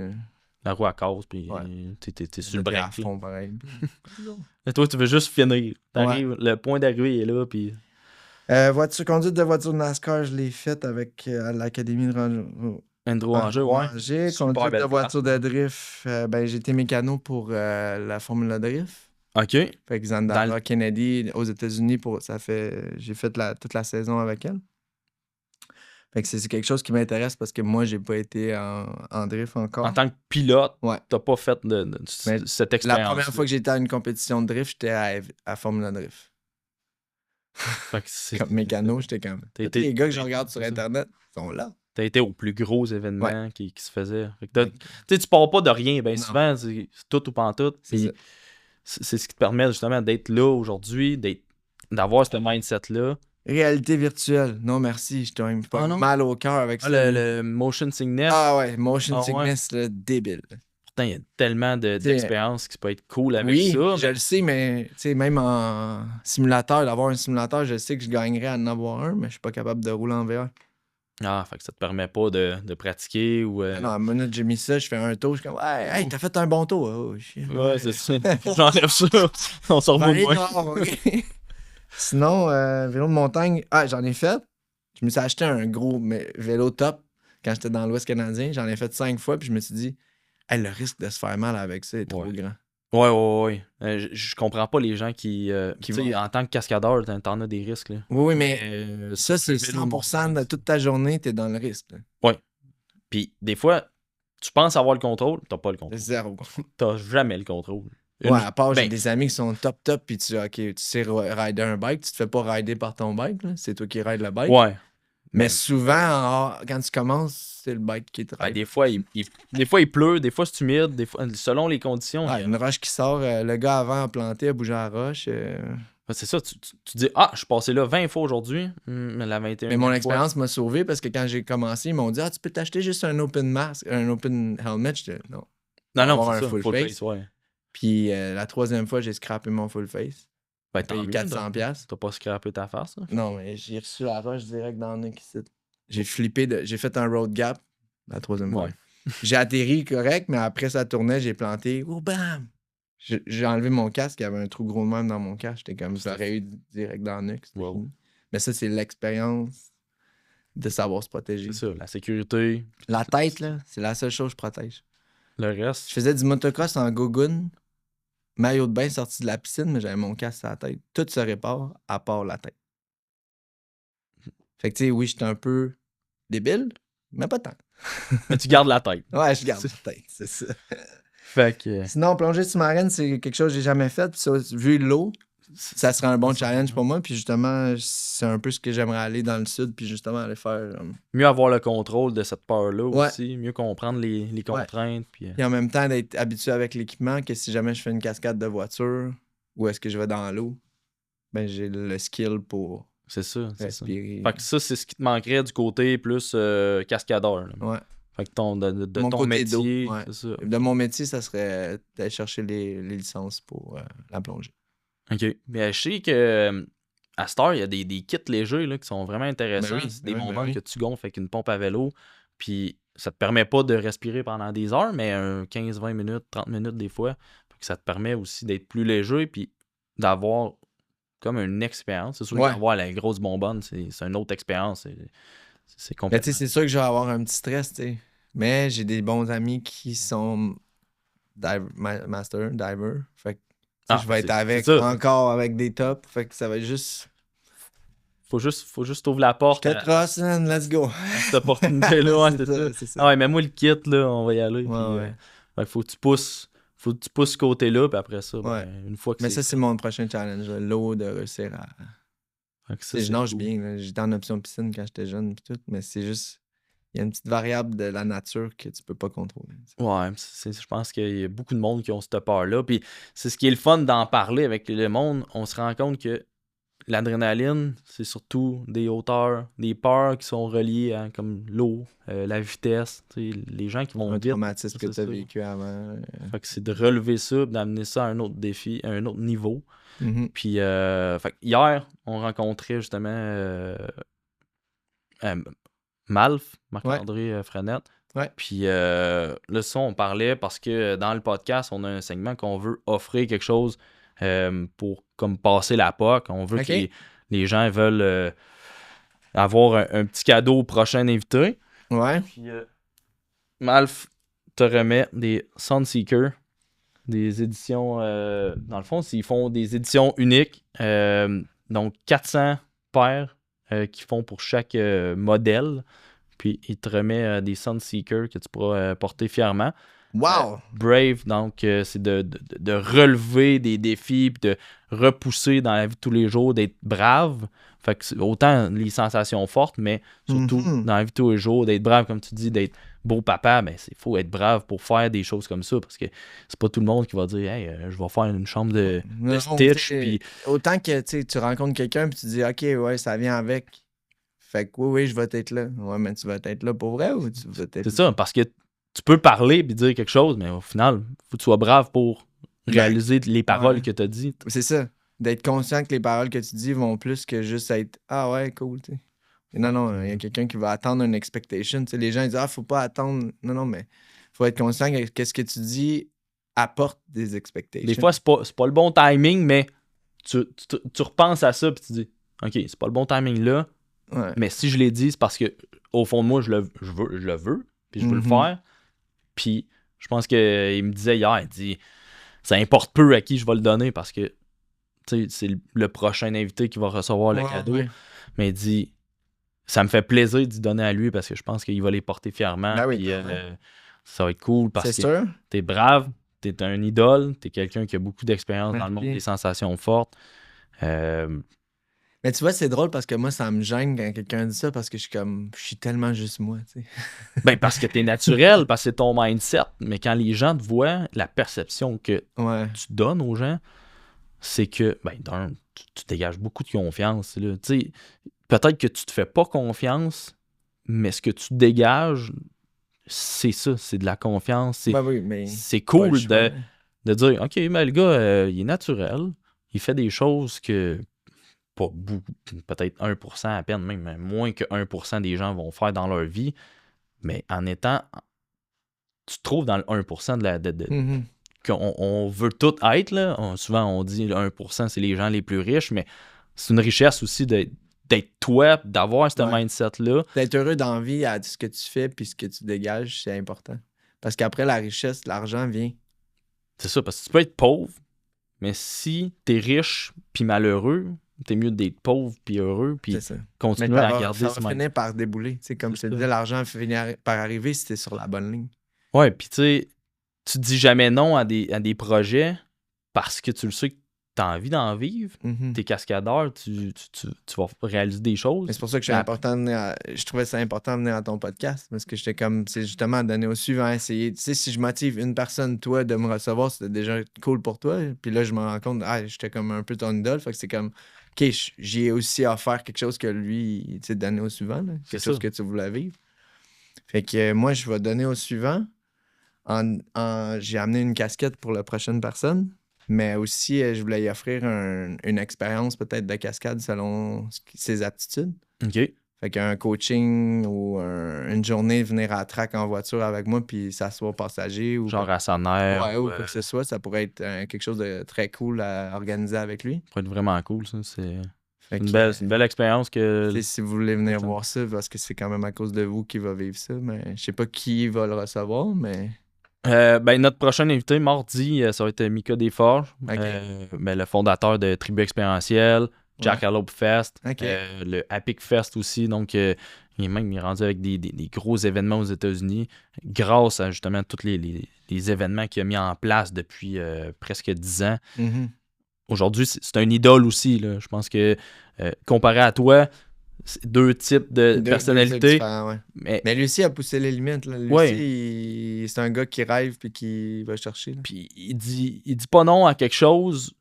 La roue à casse, puis
Ouais.
t'es sur le break.
fond, pareil.
Et toi, tu veux juste finir. T'arrives, le point d'arrivée est là, puis...
Conduite de voiture NASCAR, je l'ai faite avec l'Académie de
Andrew Angers, ouais. Super
Conduite
belle
de voiture de drift, j'ai été mécano pour la Formule de drift.
OK.
Fait que Xandara Kennedy aux États-Unis, j'ai fait toute la saison avec elle. Fait que c'est quelque chose qui m'intéresse parce que moi, j'ai pas été en drift encore.
En tant que pilote,
Ouais.
t'as pas fait cette expérience.
La première fois que j'étais à une compétition de drift, j'étais à Formula Drift.
Fait que c'est...
Comme mécano, j'étais comme...
T'as
Tous
été-
les gars que je regarde sur Internet sont là.
T'as été au plus gros événement qui se faisait. Fait que tu sais, tu pars pas de rien. Ben
Non.
souvent, c'est tout ou pas tout.
C'est
Puis c'est ce qui te permet justement d'être là aujourd'hui, d'avoir ce mindset-là.
Réalité virtuelle. Non, merci. Je t'ai pas
Ah non?
mal au cœur avec
Ah,
ça.
le motion sickness.
Ah ouais, motion
Ah ouais.
sickness, là, débile.
Pourtant, il y a tellement d'expériences qui peut être cool avec
Oui,
ça.
je le sais, mais tu sais, même en simulateur, d'avoir un simulateur, je sais que je gagnerais à en avoir un, mais je suis pas capable de rouler en VR.
Ah, fait que ça te permet pas de pratiquer ou.
Non, à la minute j'ai mis ça, je fais un tour, je suis comme, ouais, hey, t'as fait un bon tour. Oh, shit.
Ouais, c'est ça. J'enlève ça. On s'en
Ben,
revoit
allez
moins.
dehors, ok. Sinon, vélo de montagne, j'en ai fait. Je me suis acheté un gros vélo top quand j'étais dans l'Ouest canadien. J'en ai fait 5 fois, puis je me suis dit, hey, le risque de se faire mal avec ça est trop grand.
Ouais. Je comprends pas les gens qui tu sais,
vont-
en tant que cascadeur, t'en as des risques, là.
Oui, mais ça, c'est
vélo de
100% de toute ta journée, t'es dans le risque. Là.
Ouais. Puis des fois, tu penses avoir le contrôle, t'as pas le
C'est
contrôle.
zéro.
T'as jamais le contrôle.
Ouais, à part, j'ai
Ben,
des amis qui sont top, puis ok, tu sais rider un bike, tu te fais pas rider par ton bike, là. C'est toi qui rides le bike.
ouais.
Mais souvent, quand tu commences, c'est le bike qui te
Ben,
ride.
des fois, il pleut, des fois c'est humide, des fois, selon les conditions.
Ah, une roche qui sort, le gars avant a planté, a bougé la roche.
C'est ça, tu dis, je suis passé là 20 fois aujourd'hui, mais la 21e
Mais mon
fois.
expérience m'a sauvé parce que quand j'ai commencé, ils m'ont dit, tu peux t'acheter juste un open mask, un open helmet. J'étais, non.
Non,
avoir
c'est
un
ça,
full face.
ouais.
Puis la 3e fois, j'ai scrappé mon full face.
Ben,
J'ai payé 400$.
T'as pas scrappé ta face, là?
Non, mais j'ai reçu la roche direct dans le nez ici. J'ai flippé, j'ai fait un road gap la 3e fois.
Ouais.
J'ai atterri correct, mais après ça tournait, j'ai planté. Oh, bam! J'ai enlevé mon casque, il y avait un trou gros de même dans mon casque. J'étais comme, j'aurais eu direct dans le nez.
Wow.
Mais ça, c'est l'expérience de savoir se protéger.
C'est ça, la sécurité.
La tête, là, c'est la seule chose que je protège.
Le reste.
Je faisais du motocross en gogoon, maillot de bain sorti de la piscine, mais j'avais mon casque sur la tête. Tout se répare à part la tête. Fait que, tu sais, oui, j'étais un peu débile, mais pas tant.
Mais tu gardes la tête.
Ouais, je garde la tête, c'est ça.
Fait que.
Sinon, plongée sous-marine, c'est quelque chose que j'ai jamais fait. Puis ça, vu l'eau, ça serait un bon challenge pour moi. Puis justement, c'est un peu ce que j'aimerais aller dans le sud. Puis justement, aller faire.
Mieux avoir le contrôle de cette peur-là
Ouais.
aussi. Mieux comprendre les contraintes. Puis,
Et en même temps, d'être habitué avec l'équipement, que si jamais je fais une cascade de voiture ou est-ce que je vais dans l'eau, ben j'ai le skill pour
c'est ça.
respirer.
Fait que ça, c'est ce qui te manquerait du côté plus cascadeur. Là.
Ouais.
Fait que de
Mon
ton
côté
métier,
d'eau, ouais.
c'est ça.
De mon métier, ça serait d'aller chercher les licences pour la plongée.
OK. Mais je sais que à cette heure, il y a des kits légers là, qui sont vraiment intéressants.
Ben oui,
C'est des
ben oui,
bonbons
ben oui.
que tu gonfles avec une pompe à vélo. Puis ça te permet pas de respirer pendant des heures, mais 15-20 minutes, 30 minutes des fois. Fait que ça te permet aussi d'être plus léger puis d'avoir comme une expérience. C'est sûr
Ouais.
qu'avoir la grosse bonbonne, c'est une autre expérience. C'est
Ben,
complètement.
tu sais, c'est sûr que je vais avoir un petit stress, tu sais. Mais j'ai des bons amis qui sont master diver. Fait que tu sais, je vais être avec encore avec des tops. Fait que ça va être juste.
Faut juste ouvrir la porte.
Je te trosse, man, let's go.
Cette opportunité-là, ouais, c'est ça. Ah ouais, mais moi, le kit, là, on va y aller.
Ouais,
puis, faut que tu pousses ce côté-là, puis après ça,
ouais.
une fois que
mais ça, c'est mon prochain challenge. L'eau de réussir à. Je nage bien. Là. J'étais en option piscine quand j'étais jeune, pis tout, mais c'est juste. Il y a une petite variable de la nature que tu peux pas contrôler.
Ouais, je pense qu'il y a beaucoup de monde qui ont cette peur-là. Puis c'est ce qui est le fun d'en parler avec le monde. On se rend compte que l'adrénaline, c'est surtout des hauteurs, des peurs qui sont reliées à comme l'eau, la vitesse. Les gens qui vont
un
vite.
traumatisme que tu as vécu avant.
Fait que c'est de relever ça, d'amener ça à un autre défi, à un autre niveau.
Mm-hmm.
Puis fait que hier, on rencontrait justement Malf, Marc-André Frenette.
Ouais.
Puis là, ça, on parlait parce que dans le podcast, on a un segment qu'on veut offrir quelque chose pour comme passer la POC. On veut que les gens veulent avoir un petit cadeau au prochain invité.
Ouais.
Puis Malf te remet des Sunseeker, des éditions... dans le fond, ils font des éditions uniques. Donc, 400 paires qu'ils font pour chaque modèle. Puis, il te remet des Sunseeker que tu pourras porter fièrement.
Wow!
Brave, donc, c'est de relever des défis, puis de repousser dans la vie de tous les jours, d'être brave. Fait que autant les sensations fortes, mais surtout dans la vie de tous les jours, d'être brave, comme tu dis, d'être beau papa, ben il faut être brave pour faire des choses comme ça, parce que c'est pas tout le monde qui va dire « Hey, je vais faire une chambre de Stitch. » Puis
autant que tu rencontres quelqu'un et tu dis « Ok, ouais, ça vient avec. » Fait que oui, je vais être là. Ouais, mais tu vas être là pour vrai ou tu vas être...
C'est ça, parce que tu peux parler et dire quelque chose, mais au final, il faut que tu sois brave pour réaliser les paroles que tu as dites.
C'est ça. D'être conscient que les paroles que tu dis vont plus que juste être « Ah ouais, cool, tu sais. » Non, il y a quelqu'un qui va attendre une expectation. Tu sais, les gens ils disent faut pas attendre. Non, mais faut être conscient que qu'est-ce que tu dis apporte des expectations.
Des fois, c'est pas le bon timing, mais tu repenses à ça puis tu dis OK, c'est pas le bon timing là, mais si je l'ai dit, c'est parce que au fond de moi, je le veux, puis je veux le faire. Puis je pense qu'il me disait hier, il dit ça importe peu à qui je vais le donner parce que c'est le prochain invité qui va recevoir le cadeau. Ouais. Mais il dit ça me fait plaisir d'y donner à lui parce que je pense qu'il va les porter fièrement. Ben oui, puis, ça va être cool parce que t'es brave, t'es un idole, t'es quelqu'un qui a beaucoup d'expérience dans le monde des sensations fortes.
Mais tu vois, c'est drôle parce que moi, ça me gêne quand quelqu'un dit ça parce que je suis tellement juste moi, tu sais.
Ben, parce que t'es naturel, parce que c'est ton mindset. Mais quand les gens te voient, la perception que tu donnes aux gens, c'est que, ben, tu dégages beaucoup de confiance. Là. Peut-être que tu te fais pas confiance, mais ce que tu dégages, c'est ça, c'est de la confiance. C'est cool de dire, OK, mais le gars, il est naturel, il fait des choses que pas beaucoup, peut-être 1% à peine, même moins que 1% des gens vont faire dans leur vie, mais en étant, tu te trouves dans le 1% qu'on veut tout être, là. Souvent on dit le 1% c'est les gens les plus riches, mais c'est une richesse aussi d'être toi, d'avoir ce mindset-là.
D'être heureux dans la vie à ce que tu fais puis ce que tu dégages, c'est important. Parce qu'après la richesse, l'argent vient.
C'est ça, parce que tu peux être pauvre, mais si t'es riche puis malheureux, t'es mieux d'être pauvre puis heureux puis continuer à garder
ça va finir par débouler. T'sais, comme je te disais, l'argent finit par arriver si t'es sur la bonne ligne.
Ouais, puis tu dis jamais non à des projets parce que tu le sais que t'as envie d'en vivre. T'es cascadeur, tu vas réaliser des choses.
Mais c'est pour ça que je trouvais ça important de venir à ton podcast parce que j'étais comme, c'est justement donner au suivant, essayer. Tu sais, si je motive une personne, toi, de me recevoir, c'était déjà cool pour toi. Puis là, je me rends compte, j'étais comme un peu ton idole. Fait que c'est comme, OK, j'ai aussi offert quelque chose que lui, tu sais, donner au suivant. Là, quelque chose que tu voulais vivre. Fait que moi, je vais donner au suivant. J'ai amené une casquette pour la prochaine personne. Mais aussi, je voulais y offrir une expérience peut-être de cascade selon ses aptitudes.
OK.
Fait qu'un coaching ou une journée, venir à la track en voiture avec moi puis s'asseoir passager. Ou
genre à Sonner.
Ouais, ou quoi que ce soit. Ça pourrait être quelque chose de très cool à organiser avec lui.
Ça pourrait être vraiment cool, ça. C'est une belle expérience que...
Si vous voulez venir voir ça, parce que c'est quand même à cause de vous qui va vivre ça. Mais je sais pas qui va le recevoir, mais...
notre prochain invité, mardi, ça va être Mika Desforges, le fondateur de Tribu Expérientiel, Jackalope Fest, le Epic Fest aussi. Donc, il est rendu avec des gros événements aux États-Unis grâce à justement tous les événements qu'il a mis en place depuis presque 10 ans. Aujourd'hui, c'est un idole aussi. Là. Je pense que comparé à toi, c'est deux types de personnalités.
Mais lui aussi a poussé les limites. Là. Lui aussi, c'est un gars qui rêve puis qui va chercher. Là.
Puis il dit pas non à quelque chose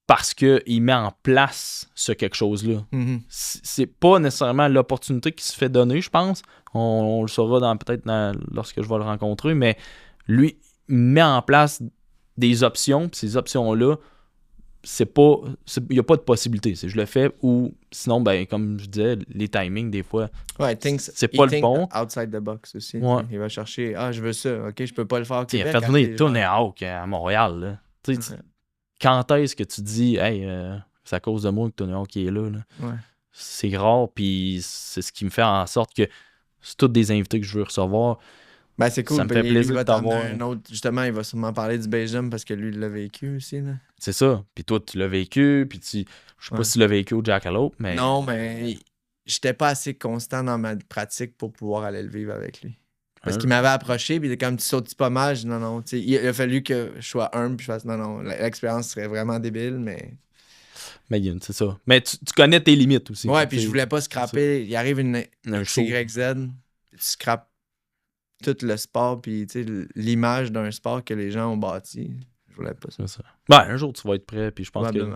parce qu'il met en place ce quelque chose-là. C'est pas nécessairement l'opportunité qui se fait donner, je pense. On le saura peut-être lorsque je vais le rencontrer, mais lui, il met en place des options, puis ces options-là, il n'y a pas de possibilité. Je le fais ou sinon, ben comme je disais, les timings, des fois, c'est pas le bon.
Outside the box aussi. Il va chercher, je veux ça, OK, je peux pas le faire au Québec.
Il a fait venir Tony Hawk à Montréal. Là. Quand est-ce que tu dis, hey, c'est à cause de moi que Tony Hawk est là? C'est rare, puis c'est ce qui me fait en sorte que c'est tous des invités que je veux recevoir.
Ben, c'est cool.
Ça me fait plaisir de t'avoir.
Un autre, justement, il va sûrement parler du base jump parce que lui, il l'a vécu aussi. Là.
C'est ça. Puis toi, tu l'as vécu. Puis je sais pas si tu l'as vécu au Jackalope, mais...
Non, mais j'étais pas assez constant dans ma pratique pour pouvoir aller le vivre avec lui. Parce qu'il m'avait approché, puis comme tu sautes pas mal, je dis non. Il a fallu que je sois humble, puis je fasse non. L'expérience serait vraiment débile, mais...
Mais c'est ça. Mais tu connais tes limites aussi.
Ouais, puis je voulais pas scraper. Il arrive une XYZ, tu scrapes tout le sport, puis l'image d'un sport que les gens ont bâti. Je voulais pas ça.
C'est ça. Ben, un jour, tu vas être prêt, puis je pense que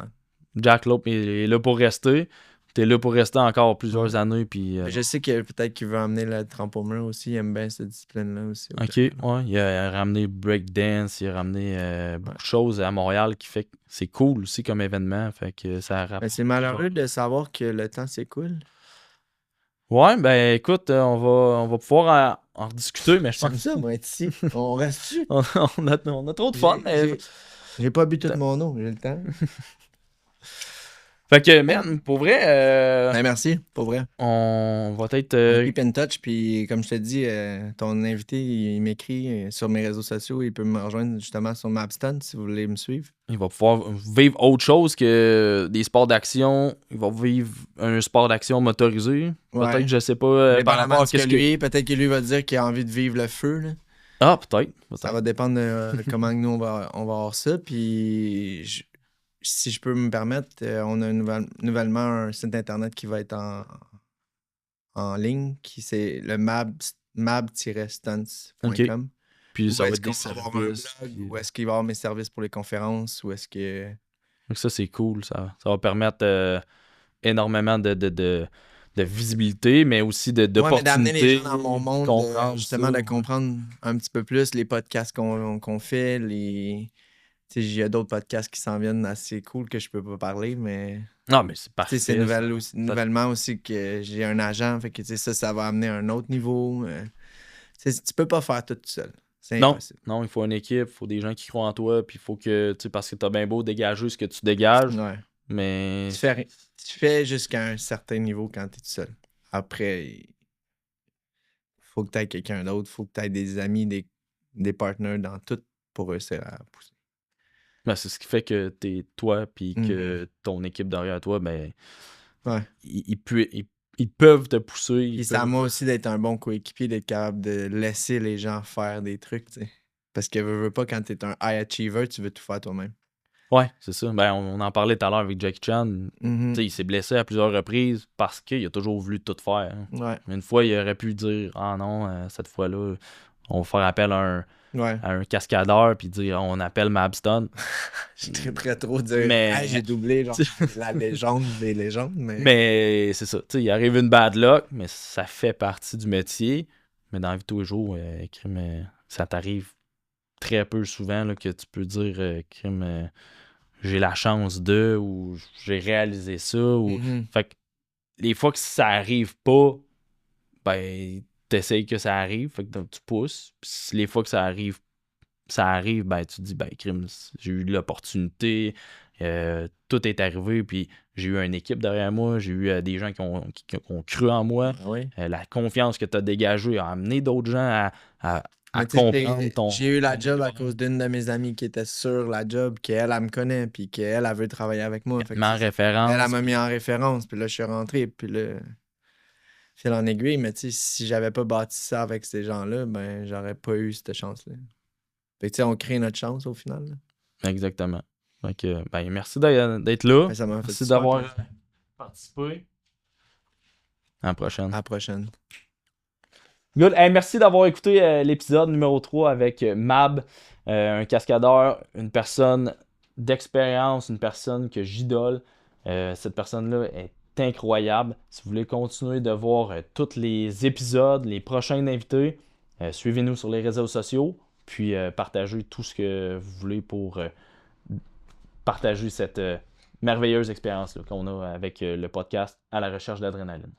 Jackalope est là pour rester. T'es là pour rester encore plusieurs années. Puis,
je sais que peut-être qu'il veut amener le trampoline aussi. Il aime bien cette discipline-là aussi.
OK, ouais. Il a ramené breakdance, il a ramené beaucoup de choses à Montréal qui fait que c'est cool aussi comme événement. Fait que ça
c'est malheureux de savoir que le temps s'écoule.
Ouais, ben écoute, on va pouvoir en rediscuter, mais je
J'aime
pense
ça, moi, être ici. On reste-tu?
on a trop de fun. Mais...
J'ai pas bu tout mon eau, j'ai le temps.
Fait que, man, pour vrai,
Ben, merci, pour vrai.
on va être...
On keep in touch, puis comme je te dis, ton invité, il m'écrit sur mes réseaux sociaux, il peut me rejoindre justement sur Mapston si vous voulez me suivre.
il va pouvoir vivre autre chose que des sports d'action. Il va vivre un sport d'action motorisé.
Ouais.
Peut-être, je sais pas, par
Dépendamment
rapport
de
à
ce que
qu'est-ce que...
lui, peut-être que lui va dire qu'il a envie de vivre le feu, là.
Ah, peut-être.
Ça va dépendre de comment nous on va avoir ça. Puis si je peux me permettre, on a nouvellement un site internet qui va être en ligne, qui c'est le mab-stunts.com.
Puis ça
Où
va
est-ce
être des
qu'on va avoir un
services.
blog,
Puis...
où est-ce qu'il va y avoir mes services pour les conférences, où est-ce que...
Donc ça, c'est cool. Ça va permettre énormément de visibilité, mais aussi
Ouais, mais d'amener les
d'opportunités.
gens dans mon monde,
Comprendre
justement,
ça.
de comprendre un petit peu plus les podcasts qu'on fait, les... Tu sais, il y a d'autres podcasts qui s'en viennent assez cool que je peux pas parler, mais...
Non, mais c'est
Tu
parfait.
sais, c'est nouvellement aussi que j'ai un agent, fait que tu sais, ça va amener à un autre niveau. Tu sais, tu peux pas faire tout seul. C'est
Non,
impossible.
non, il faut une équipe, il faut des gens qui croient en toi, puis il faut que, tu sais, parce que t'as bien beau dégager ce que tu dégages,
Ouais.
mais...
Tu fais jusqu'à un certain niveau quand tu es tout seul. Après, il faut que tu aies quelqu'un d'autre, il faut que tu aies des amis, des partenaires dans tout pour réussir à pousser.
Ben, c'est ce qui fait que t'es toi, puis
Mm.
que ton équipe derrière toi, ben,
Ouais.
ils peuvent te pousser.
Puis c'est à moi aussi d'être un bon coéquipier, d'être capable de laisser les gens faire des trucs, tu sais. Parce que veux pas, quand tu es un high achiever, tu veux tout faire toi-même.
Ouais, c'est ça. Ben, on en parlait tout à l'heure avec Jackie Chan.
Mhm.
Tu sais, il s'est blessé à plusieurs reprises parce qu'il a toujours voulu tout faire. Hein.
Ouais.
Une fois, il aurait pu dire ah non, cette fois-là, on va faire appel à un cascadeur puis dire on appelle Mabston.
Je très trop dire
Mais-
hey, j'ai doublé genre la légende des légendes, mais
Mais c'est ça. Tu sais, il arrive une bad luck, mais ça fait partie du métier. Mais dans la vie de tous les jours, ça t'arrive très peu souvent là, que tu peux dire crime, j'ai la chance de ou j'ai réalisé ça. Ou...
Mhm.
Fait que les fois que ça arrive pas, ben t'essayes que ça arrive, fait que donc, tu pousses. Puis les fois que ça arrive, ben tu te dis ben crime, j'ai eu l'opportunité, tout est arrivé, puis j'ai eu une équipe derrière moi, j'ai eu des gens qui ont cru en moi.
Ah oui.
La confiance que tu as dégagée a amené d'autres gens à
Mais tu sais,
comprendre ton.
j'ai eu la job à cause d'une de mes amies qui était sur la job, qu'elle me connaît, puis qu'elle veut travailler avec moi. Fait que
en référence.
elle m'a mis en référence, puis là, je suis rentré, puis là, fil en aiguille, mais tu sais, si j'avais pas bâti ça avec ces gens-là, ben, j'aurais pas eu cette chance-là. Fait que tu sais, on crée notre chance au final. Là.
Exactement. Fait que, ben, merci d'être là.
Ben, ça m'a fait
Merci
super
d'avoir
plaisir.
participé. À la prochaine.
À la prochaine.
Good. Hey, merci d'avoir écouté l'épisode numéro 3 avec Mab, un cascadeur, une personne d'expérience, une personne que j'idole. Cette personne-là est incroyable. Si vous voulez continuer de voir tous les épisodes, les prochains invités, suivez-nous sur les réseaux sociaux, puis partagez tout ce que vous voulez pour partager cette merveilleuse expérience qu'on a avec le podcast À la recherche d'adrénaline.